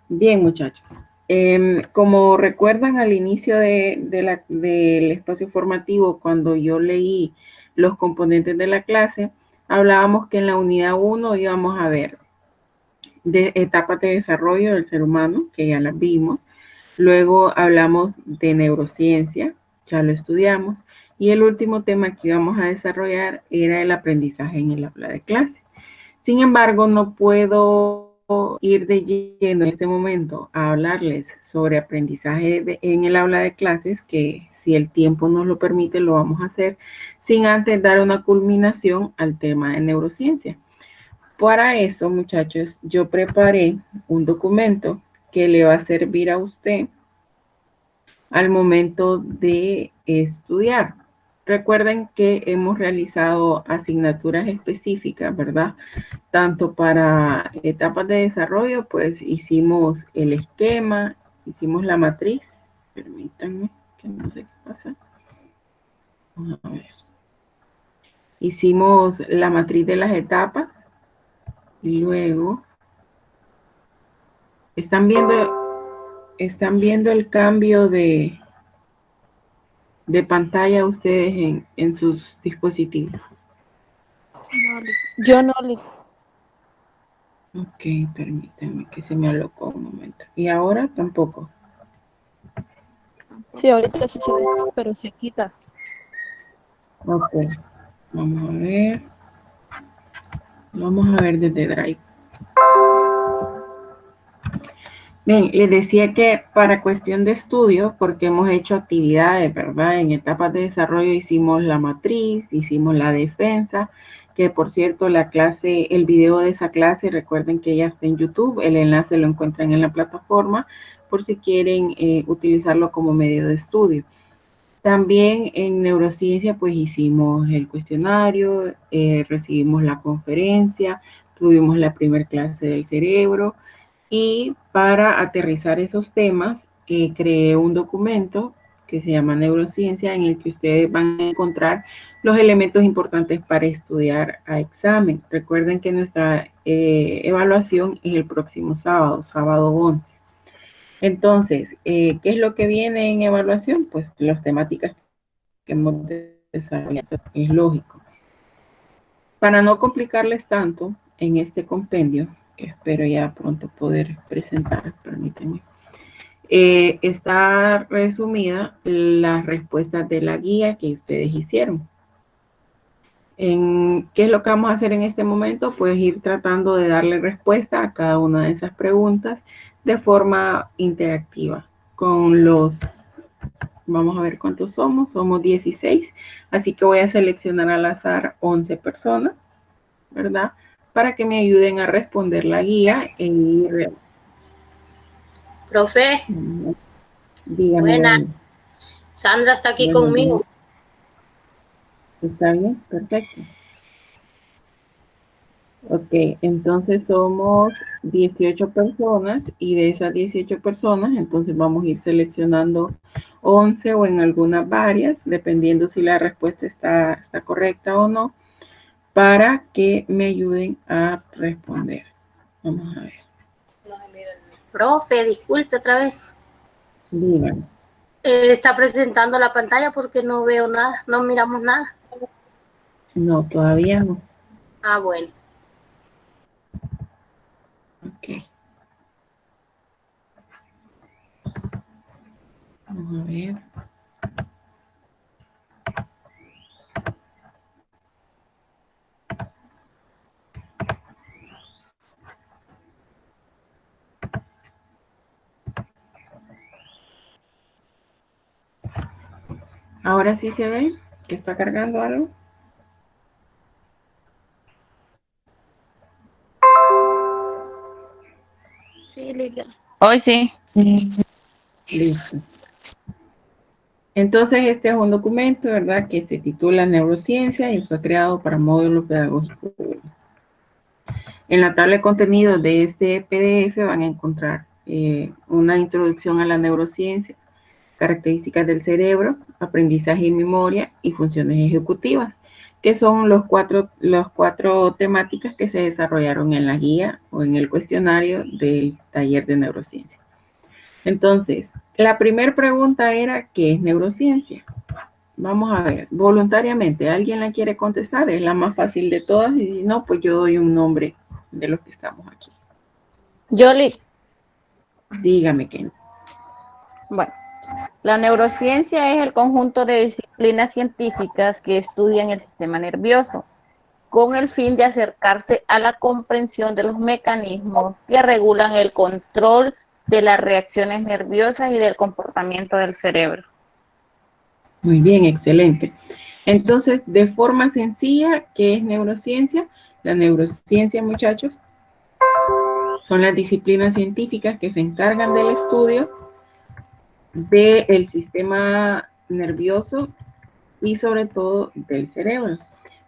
Bien, muchachos. Como recuerdan al inicio del espacio formativo, cuando yo leí los componentes de la clase, hablábamos que en la unidad 1 íbamos a ver de etapas de desarrollo del ser humano, que ya las vimos. Luego hablamos de neurociencia, ya lo estudiamos. Y el último tema que íbamos a desarrollar era el aprendizaje en el aula de clase. Sin embargo, no puedo ir de lleno en este momento a hablarles sobre aprendizaje en el aula de clases, que si el tiempo nos lo permite lo vamos a hacer, sin antes dar una culminación al tema de neurociencia. Para eso, muchachos, yo preparé un documento que le va a servir a usted al momento de estudiar. Recuerden que hemos realizado asignaturas específicas, ¿verdad? Tanto para etapas de desarrollo, pues hicimos el esquema, hicimos la matriz. Permítanme, que no sé qué pasa. Vamos a ver. Hicimos la matriz de las etapas y luego están viendo el cambio de pantalla ustedes en sus dispositivos. Yo no le... Ok, permítanme que se me alocó un momento. Y ahora tampoco. Sí, ahorita sí se ve, pero se quita. Ok, vamos a ver. Vamos a ver desde Drive. Bien, les decía que para cuestión de estudio, porque hemos hecho actividades, ¿verdad? En etapas de desarrollo hicimos la matriz, hicimos la defensa, que por cierto la clase, el video de esa clase, recuerden que ya está en YouTube, el enlace lo encuentran en la plataforma por si quieren utilizarlo como medio de estudio. También en neurociencia pues hicimos el cuestionario, recibimos la conferencia, tuvimos la primera clase del cerebro y para aterrizar esos temas creé un documento que se llama Neurociencia en el que ustedes van a encontrar los elementos importantes para estudiar a examen. Recuerden que nuestra evaluación es el próximo sábado, sábado 11. Entonces, ¿qué es lo que viene en evaluación? Pues las temáticas que hemos desarrollado, es lógico. Para no complicarles tanto en este compendio, que espero ya pronto poder presentar, permítanme, está resumida las respuestas de la guía que ustedes hicieron. ¿Qué es lo que vamos a hacer en este momento? Pues ir tratando de darle respuesta a cada una de esas preguntas de forma interactiva con los, vamos a ver cuántos somos 16, así que voy a seleccionar al azar 11 personas, ¿verdad? Para que me ayuden a responder la guía e ir. Profe, Dígame, buenas. Dani. Sandra está aquí Buenos días. conmigo. ¿Está bien? Perfecto. Ok, entonces somos 18 personas y de esas 18 personas, entonces vamos a ir seleccionando 11 o en algunas varias, dependiendo si la respuesta está correcta o no, para que me ayuden a responder. Vamos a ver. Profe, disculpe otra vez. Díganme. Está presentando la pantalla porque no veo nada, no miramos nada. No, todavía no. Ah, bueno. Ok. Vamos a ver. Ahora sí se ve que está cargando algo. Sí, Lilia. Hoy sí. Listo. Entonces, este es un documento, ¿verdad?, que se titula Neurociencia y fue creado para módulo pedagógico. En la tabla de contenidos de este PDF van a encontrar una introducción a la neurociencia, características del cerebro, aprendizaje y memoria y funciones ejecutivas, que son las cuatro temáticas que se desarrollaron en la guía o en el cuestionario del taller de neurociencia. Entonces, la primera pregunta era, ¿qué es neurociencia? Vamos a ver, voluntariamente, ¿alguien la quiere contestar? Es la más fácil de todas y si no, pues yo doy un nombre de los que estamos aquí. Yoli. Dígame, Ken. Bueno, la neurociencia es el conjunto de disciplinas científicas que estudian el sistema nervioso, con el fin de acercarse a la comprensión de los mecanismos que regulan el control de las reacciones nerviosas y del comportamiento del cerebro. Muy bien, excelente. Entonces, de forma sencilla, ¿qué es neurociencia? La neurociencia, muchachos, son las disciplinas científicas que se encargan del estudio del sistema nervioso y sobre todo del cerebro.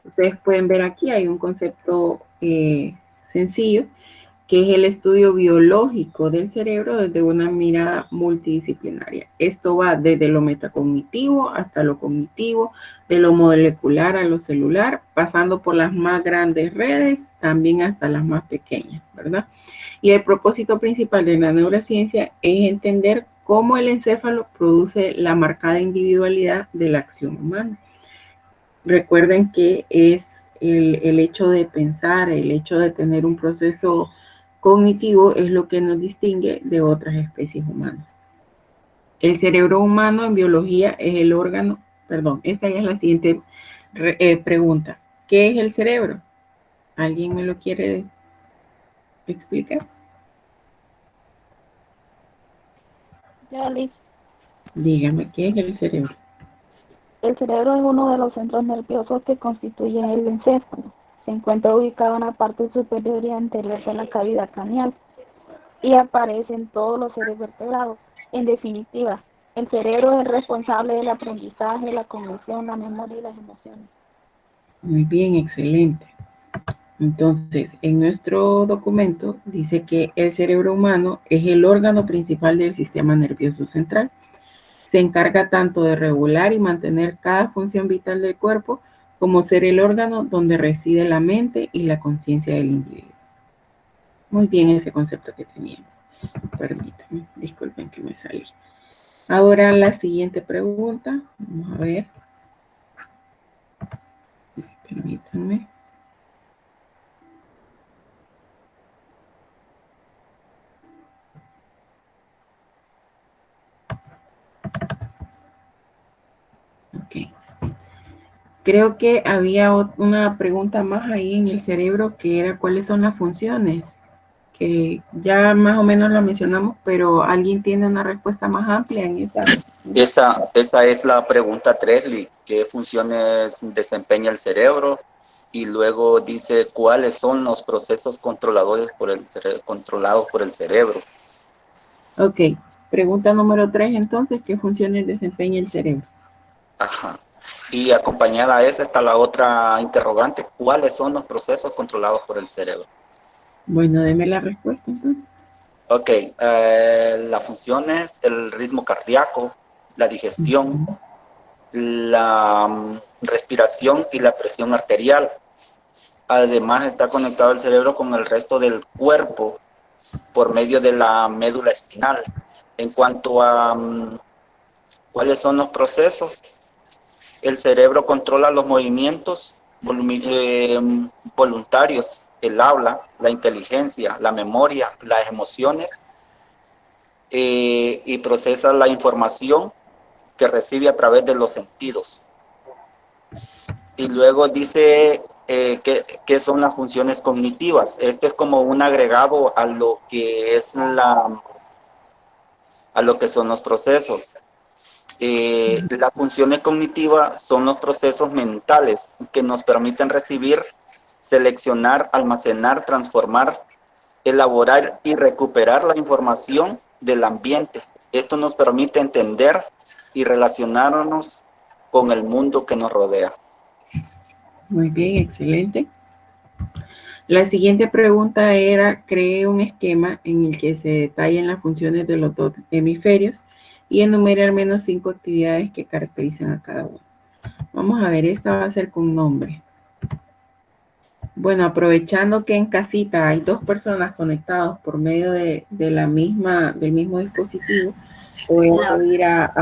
Ustedes pueden ver aquí, hay un concepto sencillo, que es el estudio biológico del cerebro desde una mirada multidisciplinaria. Esto va desde lo metacognitivo hasta lo cognitivo, de lo molecular a lo celular, pasando por las más grandes redes, también hasta las más pequeñas, ¿verdad? Y el propósito principal de la neurociencia es entender cómo el encéfalo produce la marcada individualidad de la acción humana. Recuerden que es el hecho de pensar, el hecho de tener un proceso cognitivo es lo que nos distingue de otras especies humanas. El cerebro humano en biología es el órgano, perdón, esta ya es la siguiente pregunta. ¿Qué es el cerebro? ¿Alguien me lo quiere explicar? Yoli. Dígame, ¿qué es el cerebro? El cerebro es uno de los centros nerviosos que constituyen el encéfalo. Se encuentra ubicado en la parte superior y anterior de la cavidad craneal y aparece en todos los seres vertebrados. En definitiva, el cerebro es el responsable del aprendizaje, la cognición, la memoria y las emociones. Muy bien, excelente. Entonces, en nuestro documento dice que el cerebro humano es el órgano principal del sistema nervioso central. Se encarga tanto de regular y mantener cada función vital del cuerpo, como ser el órgano donde reside la mente y la conciencia del individuo. Muy bien ese concepto que teníamos. Permítanme, disculpen que me salí. Ahora la siguiente pregunta. Vamos a ver. Permítanme. Ok. Creo que había una pregunta más ahí en el cerebro que era ¿cuáles son las funciones? Que ya más o menos la mencionamos, pero ¿alguien tiene una respuesta más amplia en esta? Esa es la pregunta 3, Lee. ¿Qué funciones desempeña el cerebro? Y luego dice cuáles son los procesos controlados por el cerebro. Ok, pregunta número 3 entonces, ¿qué funciones desempeña el cerebro? Ajá. Y acompañada a esa está la otra interrogante, ¿cuáles son los procesos controlados por el cerebro? Bueno, deme la respuesta entonces. Ok, la función es el ritmo cardíaco, la digestión, la respiración y la presión arterial. Además está conectado el cerebro con el resto del cuerpo por medio de la médula espinal. En cuanto a cuáles son los procesos, el cerebro controla los movimientos voluntarios, el habla, la inteligencia, la memoria, las emociones y procesa la información que recibe a través de los sentidos. Y luego dice qué son las funciones cognitivas. Este es como un agregado a lo que es a lo que son los procesos. Las funciones cognitivas son los procesos mentales que nos permiten recibir, seleccionar, almacenar, transformar, elaborar y recuperar la información del ambiente. Esto nos permite entender y relacionarnos con el mundo que nos rodea. Muy bien, excelente. La siguiente pregunta era, cree un esquema en el que se detallen las funciones de los dos hemisferios y enumere al menos 5 actividades que caracterizan a cada uno. Vamos a ver, esta va a ser con nombre. Bueno, aprovechando que en casita hay dos personas conectadas por medio del mismo dispositivo, voy Sí, a pedir a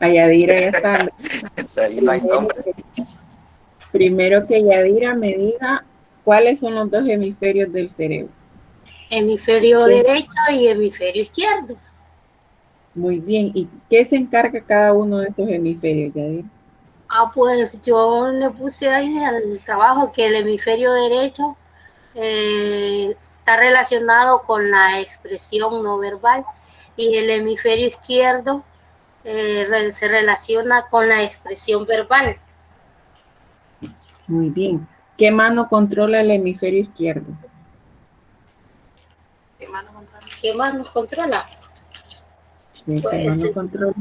Yadira y a Sandra. Ahí no hay nombre. Primero que Yadira me diga cuáles son los dos hemisferios del cerebro. hemisferio ¿Qué? derecho y hemisferio izquierdo. Muy bien. ¿Y qué se encarga cada uno de esos hemisferios, Yadira? Pues yo le puse ahí al trabajo que el hemisferio derecho está relacionado con la expresión no verbal y el hemisferio izquierdo se relaciona con la expresión verbal. Muy bien. ¿Qué mano controla el hemisferio izquierdo? ¿Qué más nos controla? Sí, ¿qué Pues, mano controla?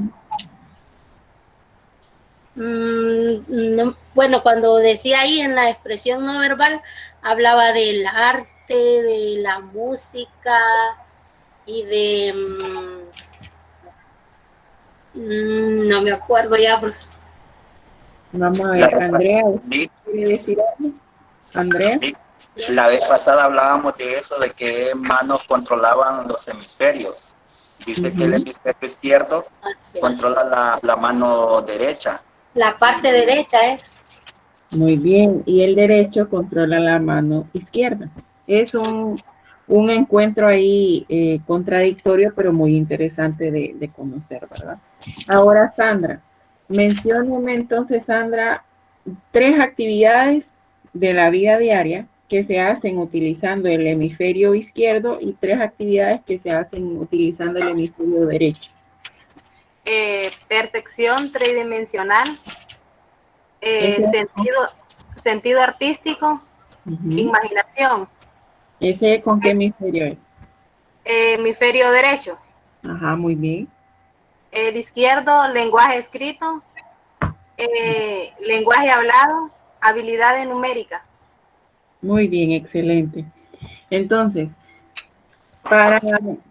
no, bueno, cuando decía ahí en la expresión no verbal, hablaba del arte, de la música y de... no me acuerdo ya. Vamos a La ver, vez, Andrea, Vi- ¿quiere decir algo? Andrea. vi- la vez pasada hablábamos de eso, de qué manos controlaban los hemisferios. Dice que el Ujú. hemisferio izquierdo controla la mano derecha. La parte Y derecha es. Muy bien, y el derecho controla la mano izquierda. Es un encuentro ahí contradictorio, pero muy interesante de conocer, ¿verdad? Ahora, Sandra, mencióneme entonces, Sandra, tres actividades de la vida diaria que se hacen utilizando el hemisferio izquierdo y tres actividades que se hacen utilizando el hemisferio derecho. Percepción tridimensional, Ese, sentido artístico, ujú. imaginación. ¿Ese con qué hemisferio es? Hemisferio derecho. Ajá, muy bien. El izquierdo, lenguaje escrito, lenguaje hablado, habilidades numéricas. Muy bien, excelente. Entonces, para,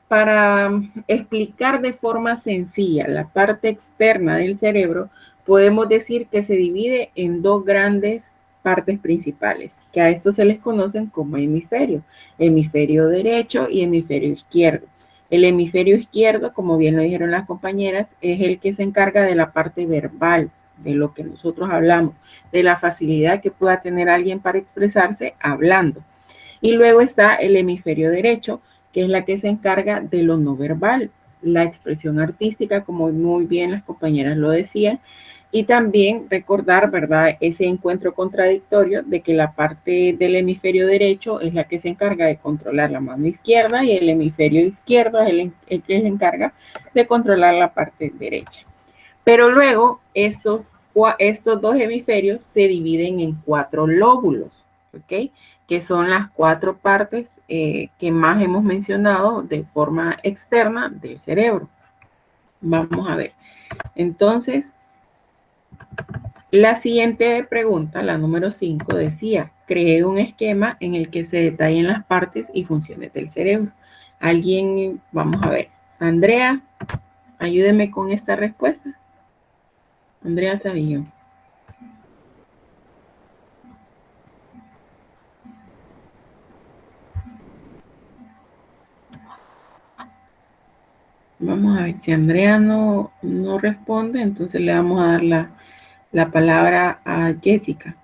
para explicar de forma sencilla la parte externa del cerebro, podemos decir que se divide en dos grandes partes principales, que a esto se les conocen como hemisferios, hemisferio derecho y hemisferio izquierdo. El hemisferio izquierdo, como bien lo dijeron las compañeras, es el que se encarga de la parte verbal, de lo que nosotros hablamos, de la facilidad que pueda tener alguien para expresarse hablando. Y luego está el hemisferio derecho, que es la que se encarga de lo no verbal, la expresión artística, como muy bien las compañeras lo decían, y también recordar, ¿verdad?, ese encuentro contradictorio de que la parte del hemisferio derecho es la que se encarga de controlar la mano izquierda y el hemisferio izquierdo es el que se encarga de controlar la parte derecha. Pero luego estos dos hemisferios se dividen en cuatro lóbulos, ¿ok? Que son las cuatro partes que más hemos mencionado de forma externa del cerebro. Vamos a ver. Entonces, la siguiente pregunta, la número 5, decía, cree un esquema en el que se detallen las partes y funciones del cerebro. ¿Alguien? Vamos a ver. Andrea, ayúdeme con esta respuesta. Andrea Sabillo. Vamos a ver, si Andrea no responde, entonces le vamos a dar la palabra a Jessica.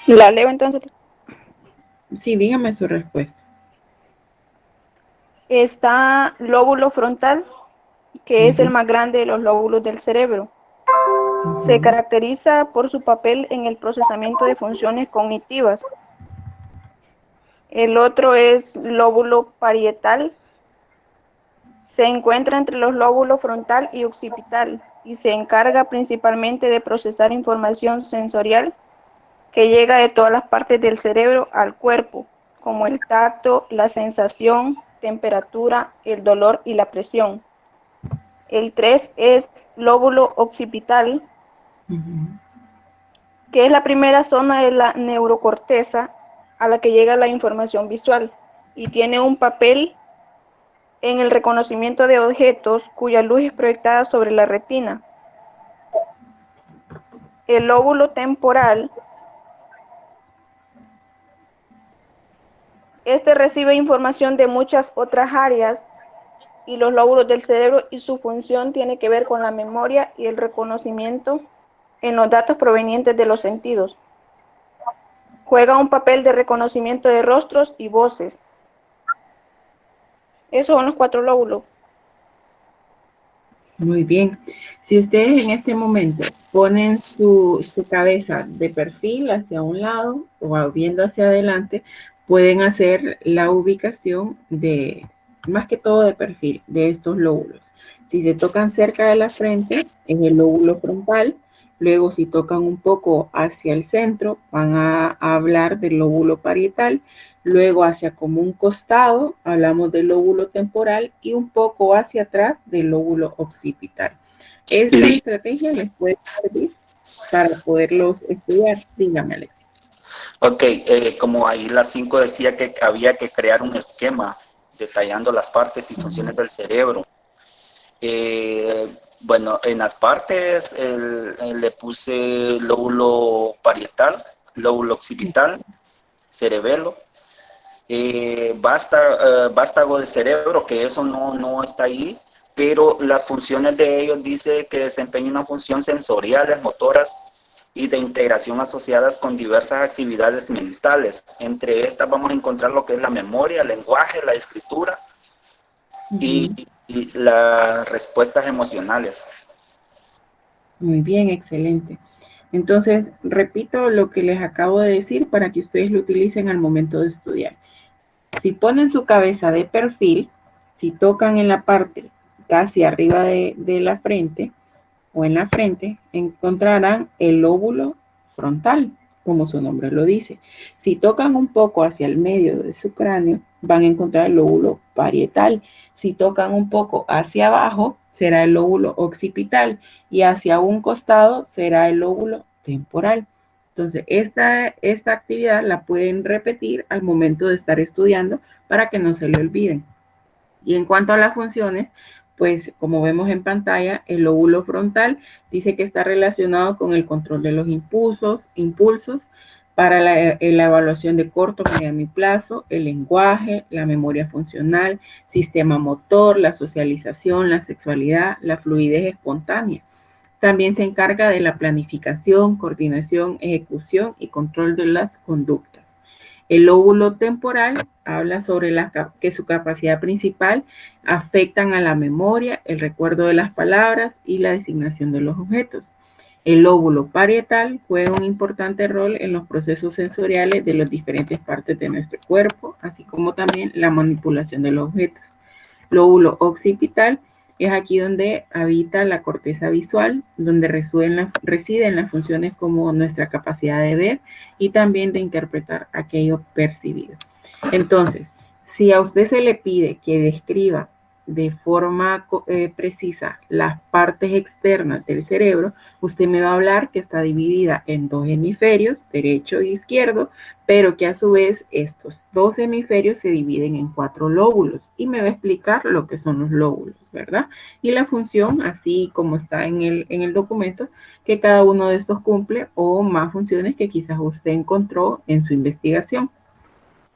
La leo entonces. Sí, dígame su respuesta. Está lóbulo frontal, que es el más grande de los lóbulos del cerebro. Se Ujú. caracteriza por su papel en el procesamiento de funciones cognitivas. El otro es lóbulo parietal. Se encuentra entre los lóbulos frontal y occipital y se encarga principalmente de procesar información sensorial que llega de todas las partes del cerebro al cuerpo, como el tacto, la sensación, temperatura, el dolor y la presión. El 3 es lóbulo occipital, Ujú. que es la primera zona de la neurocorteza a la que llega la información visual y tiene un papel en el reconocimiento de objetos cuya luz es proyectada sobre la retina. El lóbulo temporal, este recibe información de muchas otras áreas y los lóbulos del cerebro, y su función tiene que ver con la memoria y el reconocimiento en los datos provenientes de los sentidos. Juega un papel de reconocimiento de rostros y voces. Esos son los 4 lóbulos. Muy bien. Si ustedes en este momento ponen su cabeza de perfil hacia un lado o viendo hacia adelante, pueden hacer la ubicación de, más que todo de perfil, de estos lóbulos. Si se tocan cerca de la frente, en el lóbulo frontal. Luego, si tocan un poco hacia el centro, van a hablar del lóbulo parietal. Luego, hacia como un costado, hablamos del lóbulo temporal, y un poco hacia atrás del lóbulo occipital. Esta estrategia les puede servir para poderlos estudiar. Dígame, Alexis. Ok, como ahí la 5 decía que había que crear un esquema detallando las partes y funciones del cerebro. Bueno, en las partes le puse lóbulo parietal, lóbulo occipital, cerebelo, vástago de cerebro, que eso no está ahí, pero las funciones de ellos dice que desempeñan una función sensoriales, motoras y de integración asociadas con diversas actividades mentales. Entre estas vamos a encontrar lo que es la memoria, el lenguaje, la escritura y las respuestas emocionales. Muy bien, excelente. Entonces, repito lo que les acabo de decir para que ustedes lo utilicen al momento de estudiar. Si ponen su cabeza de perfil, si tocan en la parte casi arriba de la frente o en la frente, encontrarán el lóbulo frontal, como su nombre lo dice. Si tocan un poco hacia el medio de su cráneo, van a encontrar el lóbulo parietal. Si tocan un poco hacia abajo, será el lóbulo occipital, y hacia un costado será el lóbulo temporal. Entonces, esta actividad la pueden repetir al momento de estar estudiando para que no se le olviden. Y en cuanto a las funciones, pues como vemos en pantalla, el lóbulo frontal dice que está relacionado con el control de los impulsos para la evaluación de corto, mediano y plazo, el lenguaje, la memoria funcional, sistema motor, la socialización, la sexualidad, la fluidez espontánea. También se encarga de la planificación, coordinación, ejecución y control de las conductas. El lóbulo temporal habla sobre que su capacidad principal afectan a la memoria, el recuerdo de las palabras y la designación de los objetos. El lóbulo parietal juega un importante rol en los procesos sensoriales de las diferentes partes de nuestro cuerpo, así como también la manipulación de los objetos. Lóbulo occipital es aquí donde habita la corteza visual, donde residen las funciones como nuestra capacidad de ver y también de interpretar aquello percibido. Entonces, si a usted se le pide que describa de forma precisa las partes externas del cerebro, usted me va a hablar que está dividida en 2 hemisferios, derecho e izquierdo, pero que a su vez estos 2 hemisferios se dividen en 4 lóbulos, y me va a explicar lo que son los lóbulos, ¿verdad? Y la función, así como está en el documento, que cada uno de estos cumple, o más funciones que quizás usted encontró en su investigación.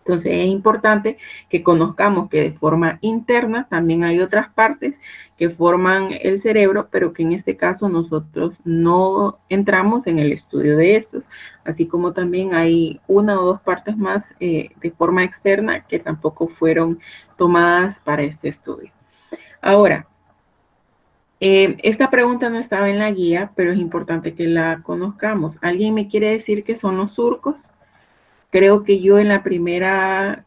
Entonces es importante que conozcamos que de forma interna también hay otras partes que forman el cerebro, pero que en este caso nosotros no entramos en el estudio de estos, así como también hay 1 o 2 partes más de forma externa que tampoco fueron tomadas para este estudio. Ahora, esta pregunta no estaba en la guía, pero es importante que la conozcamos. ¿Alguien me quiere decir qué son los surcos? Creo que yo en la primera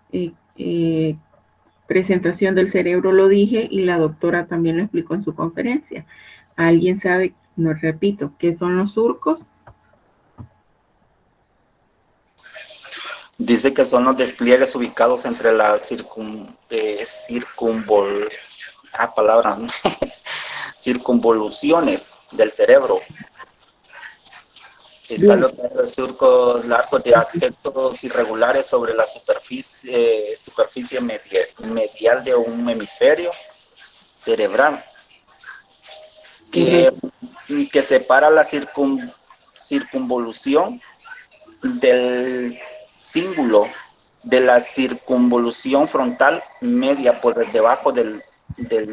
presentación del cerebro lo dije, y la doctora también lo explicó en su conferencia. ¿Alguien sabe? No, repito, ¿qué son los surcos? Dice que son los despliegues ubicados entre las circunvoluciones del cerebro. Está lo que son los surcos largos de aspectos irregulares sobre la superficie medial de un hemisferio cerebral que separa la circunvolución del cíngulo de la circunvolución frontal media por debajo del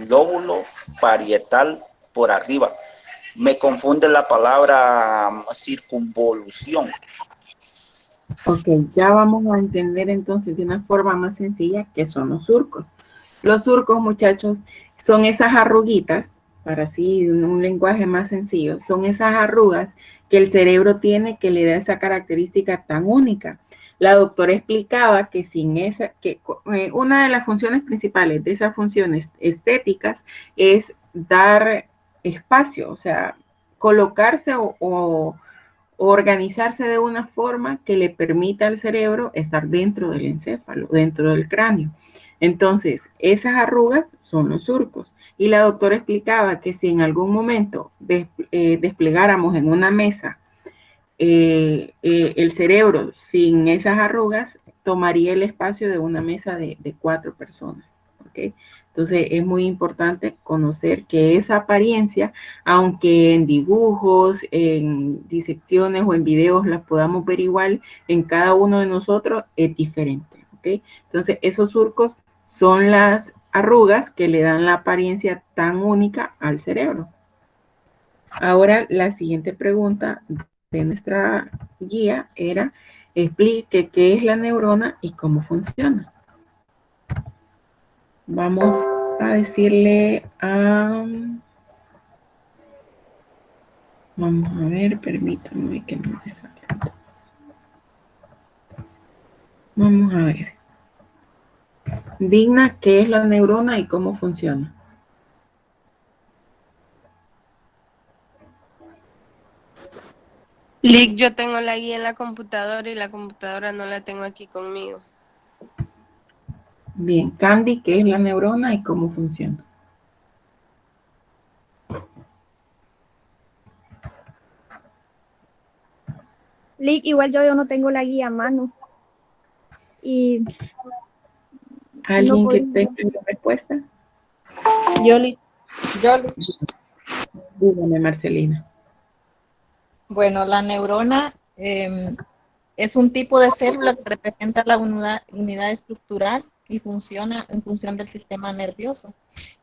lóbulo parietal por arriba. Me confunde la palabra circunvolución. Ok, ya vamos a entender entonces de una forma más sencilla qué son los surcos. Los surcos, muchachos, son esas arruguitas, para así un lenguaje más sencillo, son esas arrugas que el cerebro tiene que le da esa característica tan única. La doctora explicaba que una de las funciones principales de esas funciones estéticas es dar espacio, o sea, colocarse o organizarse de una forma que le permita al cerebro estar dentro del encéfalo, dentro del cráneo. Entonces, esas arrugas son los surcos. Y la doctora explicaba que si en algún momento desplegáramos en una mesa el cerebro sin esas arrugas, tomaría el espacio de una mesa de 4 personas. ¿Okay? Entonces es muy importante conocer que esa apariencia, aunque en dibujos, en disecciones o en videos las podamos ver igual, en cada uno de nosotros es diferente. ¿Okay? Entonces esos surcos son las arrugas que le dan la apariencia tan única al cerebro. Ahora la siguiente pregunta de nuestra guía era: explique qué es la neurona y cómo funciona. Vamos a decirle a... Vamos a ver, permítanme que no me salga. Vamos a ver. Digna, ¿qué es la neurona y cómo funciona? Lick, yo tengo la guía en la computadora y la computadora no la tengo aquí conmigo. Bien, Candy, ¿qué es la neurona y cómo funciona? Lick, igual yo no tengo la guía a mano. Y ¿Alguien no que tenga la respuesta? Yoli. Dígame, Marcelina. Bueno, la neurona es un tipo de célula que representa la unidad estructural y funciona en función del sistema nervioso.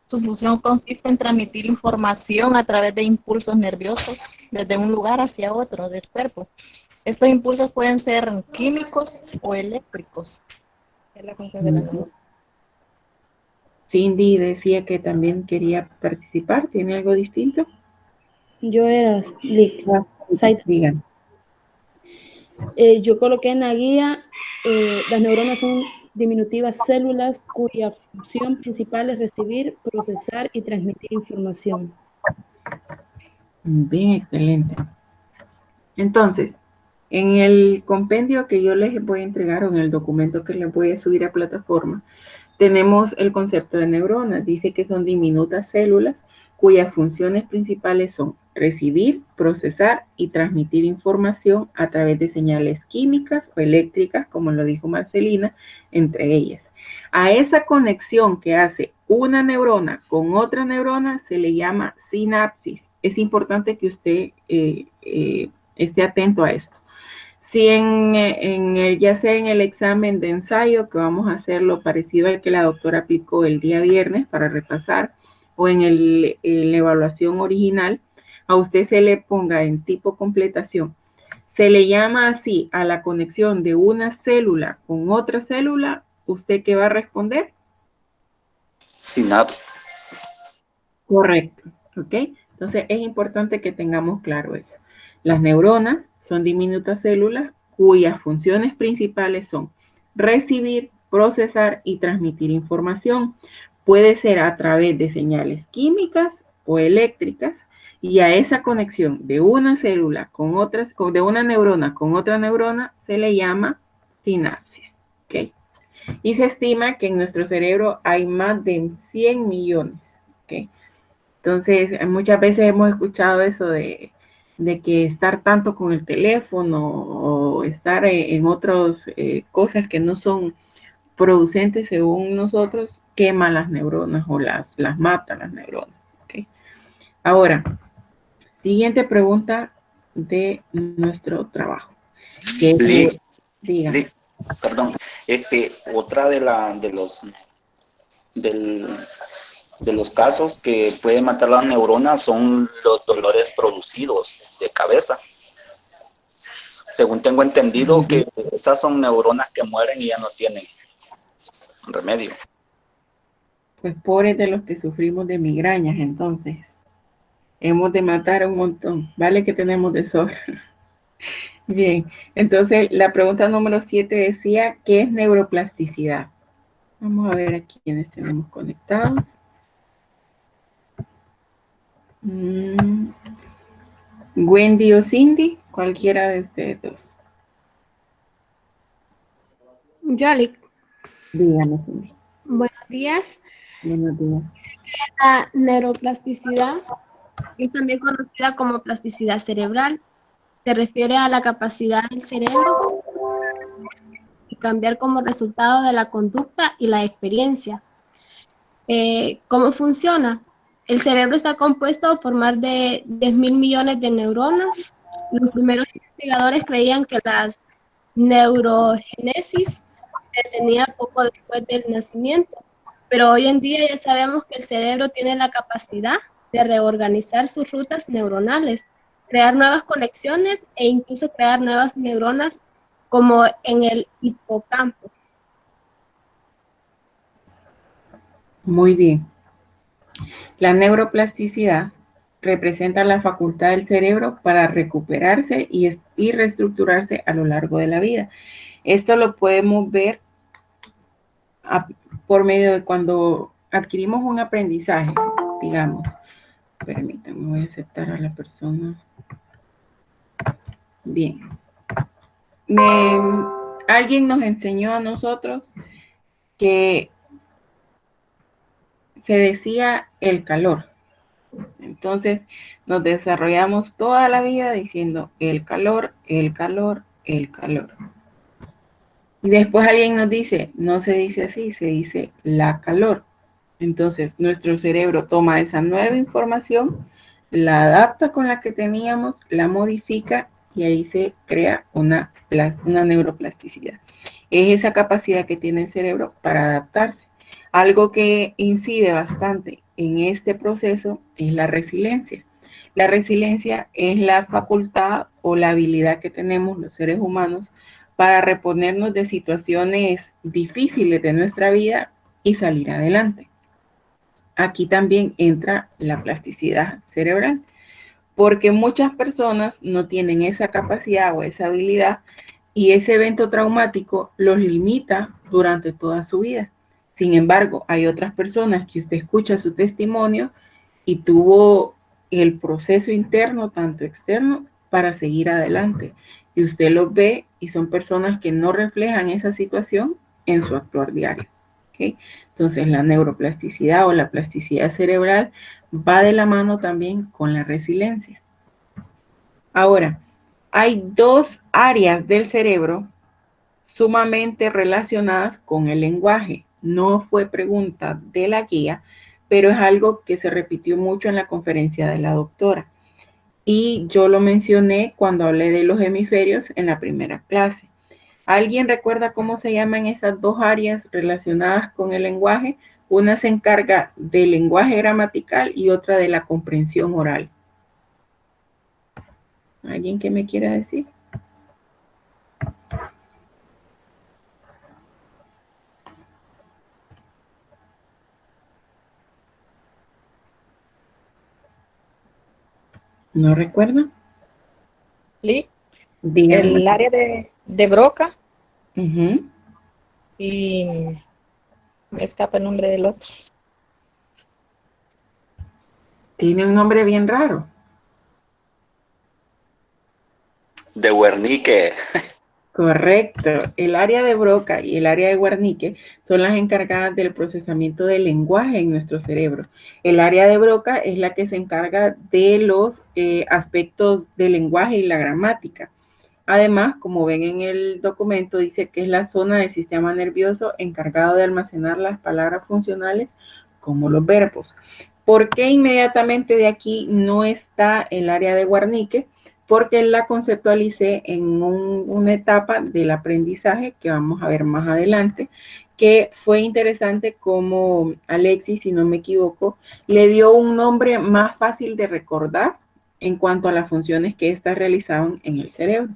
Su función consiste en transmitir información a través de impulsos nerviosos desde un lugar hacia otro del cuerpo. Estos impulsos pueden ser químicos o eléctricos. Es la función de la neurona. Cindy decía que también quería participar. ¿Tiene algo distinto? Yo era Lick. Díganme. Yo coloqué en la guía, las neuronas son diminutivas células cuya función principal es recibir, procesar y transmitir información. Bien, excelente. Entonces, en el compendio que yo les voy a entregar o en el documento que les voy a subir a plataforma, tenemos el concepto de neuronas. Dice que son diminutas células cuyas funciones principales son recibir, procesar y transmitir información a través de señales químicas o eléctricas, como lo dijo Marcelina, entre ellas. A esa conexión que hace una neurona con otra neurona se le llama sinapsis. Es importante que usted esté atento a esto. Si ya sea en el examen de ensayo, que vamos a hacerlo parecido al que la doctora aplicó el día viernes para repasar, o en la evaluación original, a usted se le ponga en tipo completación. Se le llama así a la conexión de una célula con otra célula. ¿Usted qué va a responder? Sinapsis. Correcto, ¿ok? Entonces es importante que tengamos claro eso. Las neuronas son diminutas células cuyas funciones principales son recibir, procesar y transmitir información. Puede ser a través de señales químicas o eléctricas, y a esa conexión de una célula con otras, de una neurona con otra neurona, se le llama sinapsis, ¿ok? Y se estima que en nuestro cerebro hay más de 100 millones, ¿ok? Entonces, muchas veces hemos escuchado eso de de que estar tanto con el teléfono o estar en otras cosas que no son producentes según nosotros, quema las neuronas o las mata las neuronas. ¿Okay? Ahora, siguiente pregunta de nuestro trabajo. Diga. Perdón, otra de los casos que puede matar las neuronas son los dolores producidos de cabeza. Según tengo entendido que estas son neuronas que mueren y ya no tienen remedio. Pues pobres de los que sufrimos de migrañas, entonces. Hemos de matar un montón. Vale que tenemos de sobra. Bien, entonces la pregunta número 7 decía, ¿qué es neuroplasticidad? Vamos a ver a quiénes tenemos conectados. Wendy o Cindy, cualquiera de ustedes dos. Yoli. Dígame, Cindy. Buenos días. Buenos días. La neuroplasticidad es también conocida como plasticidad cerebral. Se refiere a la capacidad del cerebro de cambiar como resultado de la conducta y la experiencia. ¿Cómo funciona? El cerebro está compuesto por más de 10.000 millones de neuronas. Los primeros investigadores creían que las neurogénesis se detenía poco después del nacimiento, pero hoy en día ya sabemos que el cerebro tiene la capacidad de reorganizar sus rutas neuronales, crear nuevas conexiones e incluso crear nuevas neuronas como en el hipocampo. Muy bien. La neuroplasticidad representa la facultad del cerebro para recuperarse y reestructurarse a lo largo de la vida. Esto lo podemos ver por medio de cuando adquirimos un aprendizaje, digamos. Permítanme, voy a aceptar a la persona. Bien. Alguien nos enseñó a nosotros que se decía el calor. Entonces nos desarrollamos toda la vida diciendo el calor, el calor, el calor. Y después alguien nos dice, no se dice así, se dice la calor. Entonces nuestro cerebro toma esa nueva información, la adapta con la que teníamos, la modifica y ahí se crea una neuroplasticidad. Es esa capacidad que tiene el cerebro para adaptarse. Algo que incide bastante en este proceso es la resiliencia. La resiliencia es la facultad o la habilidad que tenemos los seres humanos para reponernos de situaciones difíciles de nuestra vida y salir adelante. Aquí también entra la plasticidad cerebral, porque muchas personas no tienen esa capacidad o esa habilidad y ese evento traumático los limita durante toda su vida. Sin embargo, hay otras personas que usted escucha su testimonio y tuvo el proceso interno, tanto externo, para seguir adelante. Y usted los ve y son personas que no reflejan esa situación en su actuar diario. ¿Okay? Entonces, la neuroplasticidad o la plasticidad cerebral va de la mano también con la resiliencia. Ahora, hay dos áreas del cerebro sumamente relacionadas con el lenguaje. No fue pregunta de la guía, pero es algo que se repitió mucho en la conferencia de la doctora. Y yo lo mencioné cuando hablé de los hemisferios en la primera clase. ¿Alguien recuerda cómo se llaman esas dos áreas relacionadas con el lenguaje? Una se encarga del lenguaje gramatical y otra de la comprensión oral. ¿Alguien que me quiera decir? ¿No recuerda? Sí. Dígame. El área de Broca. Uh-huh. Y me escapa el nombre del otro. Tiene un nombre bien raro. De Wernicke. Correcto. El área de Broca y el área de Wernicke son las encargadas del procesamiento del lenguaje en nuestro cerebro. El área de Broca es la que se encarga de los aspectos del lenguaje y la gramática. Además, como ven en el documento, dice que es la zona del sistema nervioso encargado de almacenar las palabras funcionales como los verbos. ¿Por qué inmediatamente de aquí no está el área de Wernicke? Porque la conceptualicé en una etapa del aprendizaje que vamos a ver más adelante, que fue interesante como Alexis, si no me equivoco, le dio un nombre más fácil de recordar en cuanto a las funciones que éstas realizaban en el cerebro.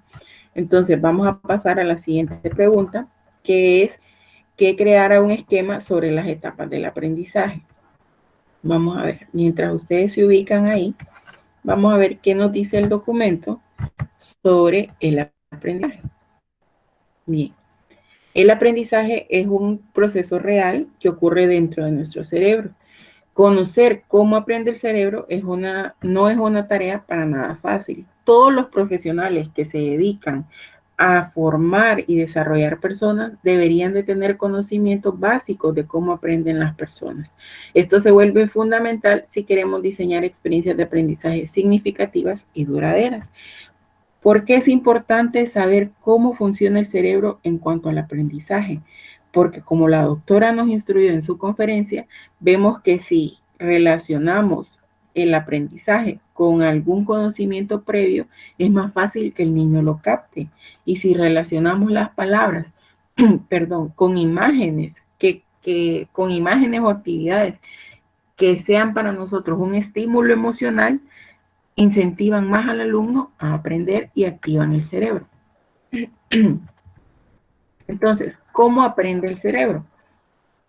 Entonces, vamos a pasar a la siguiente pregunta, que es que creara un esquema sobre las etapas del aprendizaje. Vamos a ver, mientras ustedes se ubican ahí, vamos a ver qué nos dice el documento sobre el aprendizaje. Bien, el aprendizaje es un proceso real que ocurre dentro de nuestro cerebro. Conocer cómo aprende el cerebro no es una tarea para nada fácil. Todos los profesionales que se dedican a formar y desarrollar personas deberían de tener conocimientos básicos de cómo aprenden las personas. Esto se vuelve fundamental si queremos diseñar experiencias de aprendizaje significativas y duraderas. ¿Por qué es importante saber cómo funciona el cerebro en cuanto al aprendizaje? Porque como la doctora nos instruyó en su conferencia, vemos que si relacionamos el aprendizaje con algún conocimiento previo, es más fácil que el niño lo capte. Y si relacionamos las palabras, perdón, con imágenes, con imágenes o actividades que sean para nosotros un estímulo emocional, incentivan más al alumno a aprender y activan el cerebro. Entonces, ¿cómo aprende el cerebro?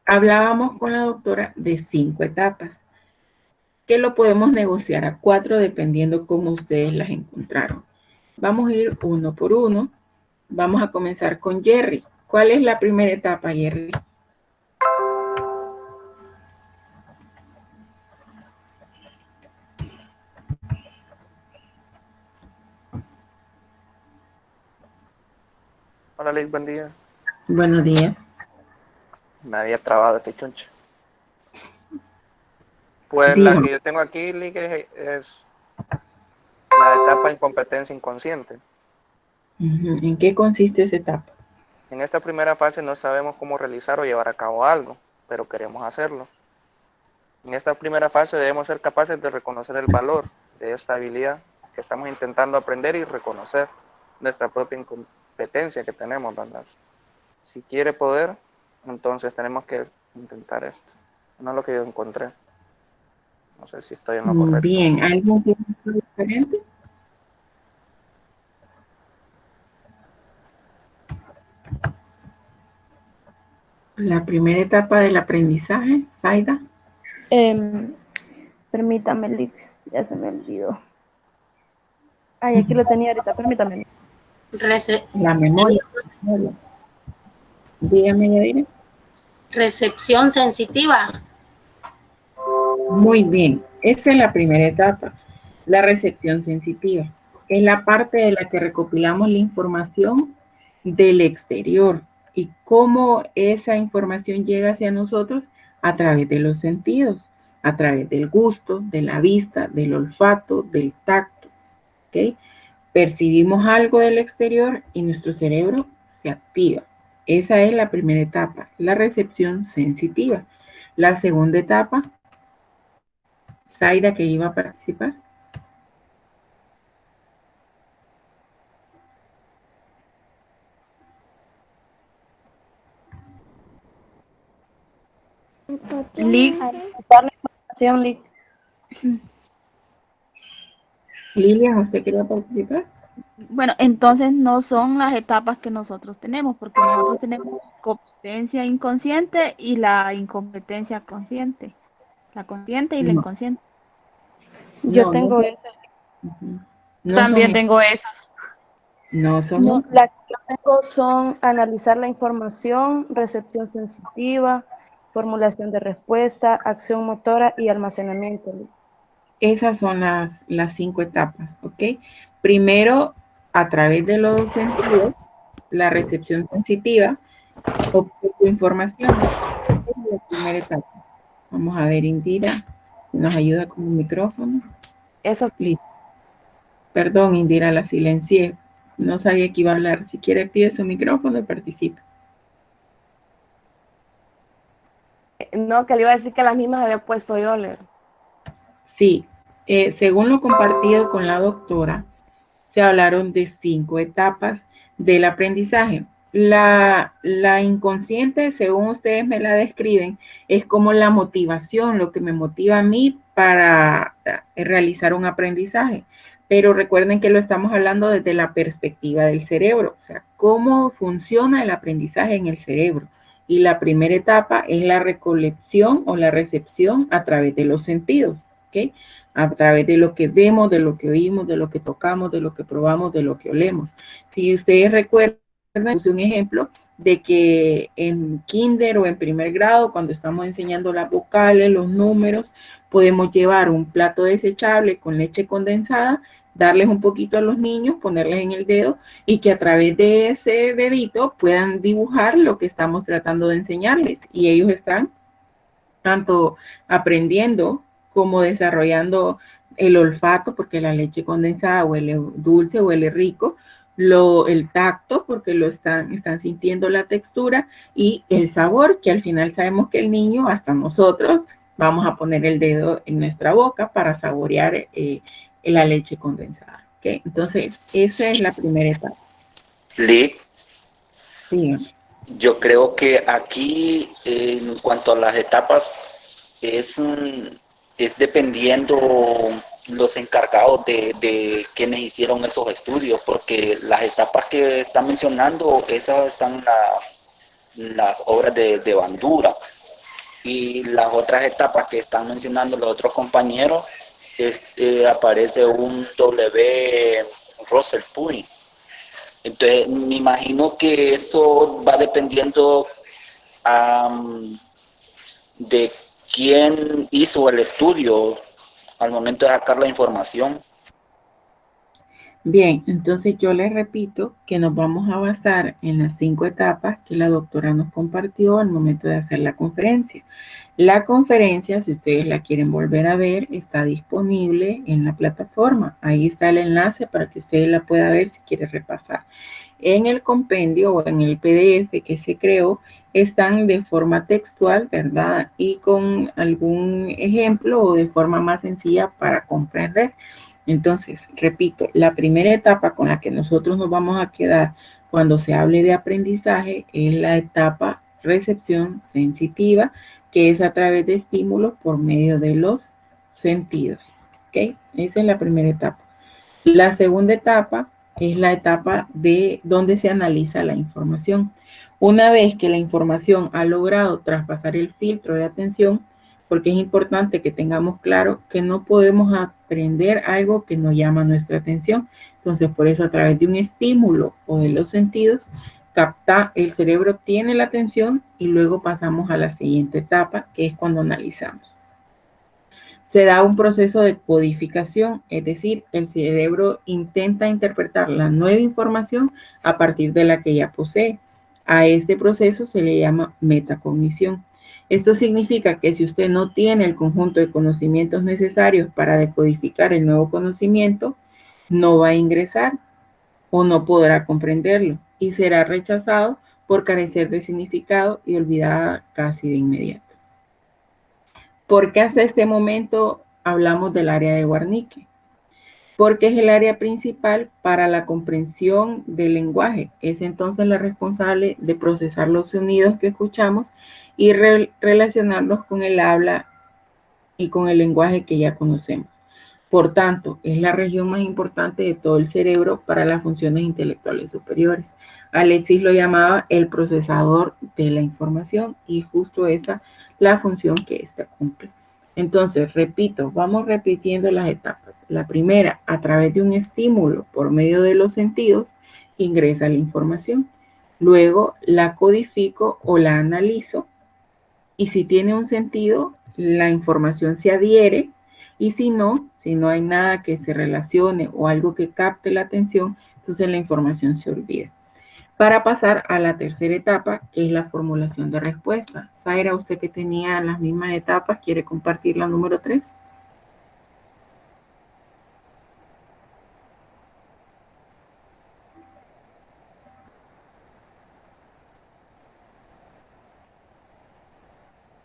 Hablábamos con la doctora de 5 etapas, que lo podemos negociar a 4 dependiendo cómo ustedes las encontraron. Vamos a ir uno por uno. Vamos a comenzar con Jerry. ¿Cuál es la primera etapa, Jerry? Hola, Liz, buen día. Buenos días. Me había trabado este choncho. Pues Dígame. la que yo tengo aquí, Liz, es la etapa de incompetencia inconsciente. ¿En qué consiste esa etapa? En esta primera fase no sabemos cómo realizar o llevar a cabo algo, pero queremos hacerlo. En esta primera fase debemos ser capaces de reconocer el valor de esta habilidad que estamos intentando aprender y reconocer nuestra propia incompetencia que tenemos, ¿verdad? Si quiere poder, entonces tenemos que intentar esto. No es lo que yo encontré. No sé si estoy en lo correcto. Bien, ¿algún tipo diferente? La primera etapa del aprendizaje, Zaida. Permítame, Liz, ya se me olvidó. Ay, aquí lo tenía ahorita, permítame. La memoria. Dígame, Yadira. Recepción sensitiva. Muy bien, esta es la primera etapa, la recepción sensitiva. Es la parte de la que recopilamos la información del exterior y cómo esa información llega hacia nosotros a través de los sentidos, a través del gusto, de la vista, del olfato, del tacto. ¿Okay? Percibimos algo del exterior y nuestro cerebro se activa. Esa es la primera etapa, la recepción sensitiva. La segunda etapa, Zaida, que iba a participar. Liz, dar la información, Liz. Lilian, ¿usted quería participar? Bueno, entonces no son las etapas que nosotros tenemos, porque nosotros tenemos competencia inconsciente y la incompetencia consciente. La consciente y la inconsciente. Yo tengo esas. También tengo esas. No son. No, las que yo tengo son analizar la información, recepción sensitiva, formulación de respuesta, acción motora y almacenamiento. Esas son las 5 etapas, ¿ok? Primero, a través de los sentidos, la recepción sensitiva, objeto información. Es la primera etapa. Vamos a ver, Indira, nos ayuda con el micrófono. Eso. Listo. Perdón, Indira, la silencié. No sabía que iba a hablar. Si quiere, active su micrófono y participe. No, que le iba a decir que las mismas había puesto yo, Leo. Sí, según lo compartido con la doctora, se hablaron de 5 etapas del aprendizaje. La inconsciente, según ustedes me la describen, es como la motivación, lo que me motiva a mí para realizar un aprendizaje. Pero recuerden que lo estamos hablando desde la perspectiva del cerebro, o sea, cómo funciona el aprendizaje en el cerebro. Y la primera etapa es la recolección o la recepción a través de los sentidos, ¿ok? A través de lo que vemos, de lo que oímos, de lo que tocamos, de lo que probamos, de lo que olemos. Si ustedes recuerdan, puse un ejemplo de que en kinder o en primer grado, cuando estamos enseñando las vocales, los números, podemos llevar un plato desechable con leche condensada, darles un poquito a los niños, ponerles en el dedo y que a través de ese dedito puedan dibujar lo que estamos tratando de enseñarles. Y ellos están tanto aprendiendo como desarrollando el olfato, porque la leche condensada huele dulce, huele rico, el tacto, porque están sintiendo la textura, y el sabor, que al final sabemos que el niño, hasta nosotros, vamos a poner el dedo en nuestra boca para saborear la leche condensada. ¿Okay? Entonces, esa es la primera etapa. Lee, Sí. yo creo que aquí, en cuanto a las etapas, es dependiendo los encargados de quienes hicieron esos estudios, porque las etapas que están mencionando, esas están las obras de Bandura, y las otras etapas que están mencionando los otros compañeros, aparece un W. Russell Puig. Entonces, me imagino que eso va dependiendo de quién hizo el estudio al momento de sacar la información. Bien, entonces yo les repito que nos vamos a basar en las 5 etapas que la doctora nos compartió al momento de hacer la conferencia. La conferencia, si ustedes la quieren volver a ver, está disponible en la plataforma. Ahí está el enlace para que ustedes la puedan ver si quieren repasar. En el compendio o en el PDF que se creó, están de forma textual, ¿verdad? Y con algún ejemplo o de forma más sencilla para comprender. Entonces, repito, la primera etapa con la que nosotros nos vamos a quedar cuando se hable de aprendizaje es la etapa recepción sensitiva, que es a través de estímulos por medio de los sentidos. ¿Ok? Esa es la primera etapa. La segunda etapa es la etapa de donde se analiza la información. Una vez que la información ha logrado traspasar el filtro de atención, porque es importante que tengamos claro que no podemos aprender algo que no llama nuestra atención. Entonces, por eso a través de un estímulo o de los sentidos, el cerebro obtiene la atención y luego pasamos a la siguiente etapa, que es cuando analizamos. Se da un proceso de codificación, es decir, el cerebro intenta interpretar la nueva información a partir de la que ya posee. A este proceso se le llama metacognición. Esto significa que si usted no tiene el conjunto de conocimientos necesarios para decodificar el nuevo conocimiento, no va a ingresar o no podrá comprenderlo y será rechazado por carecer de significado y olvidada casi de inmediato. ¿Por qué hasta este momento hablamos del área de Wernicke? Porque es el área principal para la comprensión del lenguaje. Es entonces la responsable de procesar los sonidos que escuchamos y relacionarlos con el habla y con el lenguaje que ya conocemos. Por tanto, es la región más importante de todo el cerebro para las funciones intelectuales superiores. Alexis lo llamaba el procesador de la información y justo esa la función que ésta cumple. Entonces, repito, vamos repitiendo las etapas. La primera, a través de un estímulo por medio de los sentidos, ingresa la información. Luego la codifico o la analizo y si tiene un sentido, la información se adhiere y si no hay nada que se relacione o algo que capte la atención, entonces la información se olvida. para pasar a la tercera etapa, que es la formulación de respuesta. Zaira, usted que tenía las mismas etapas, ¿quiere compartir la número 3?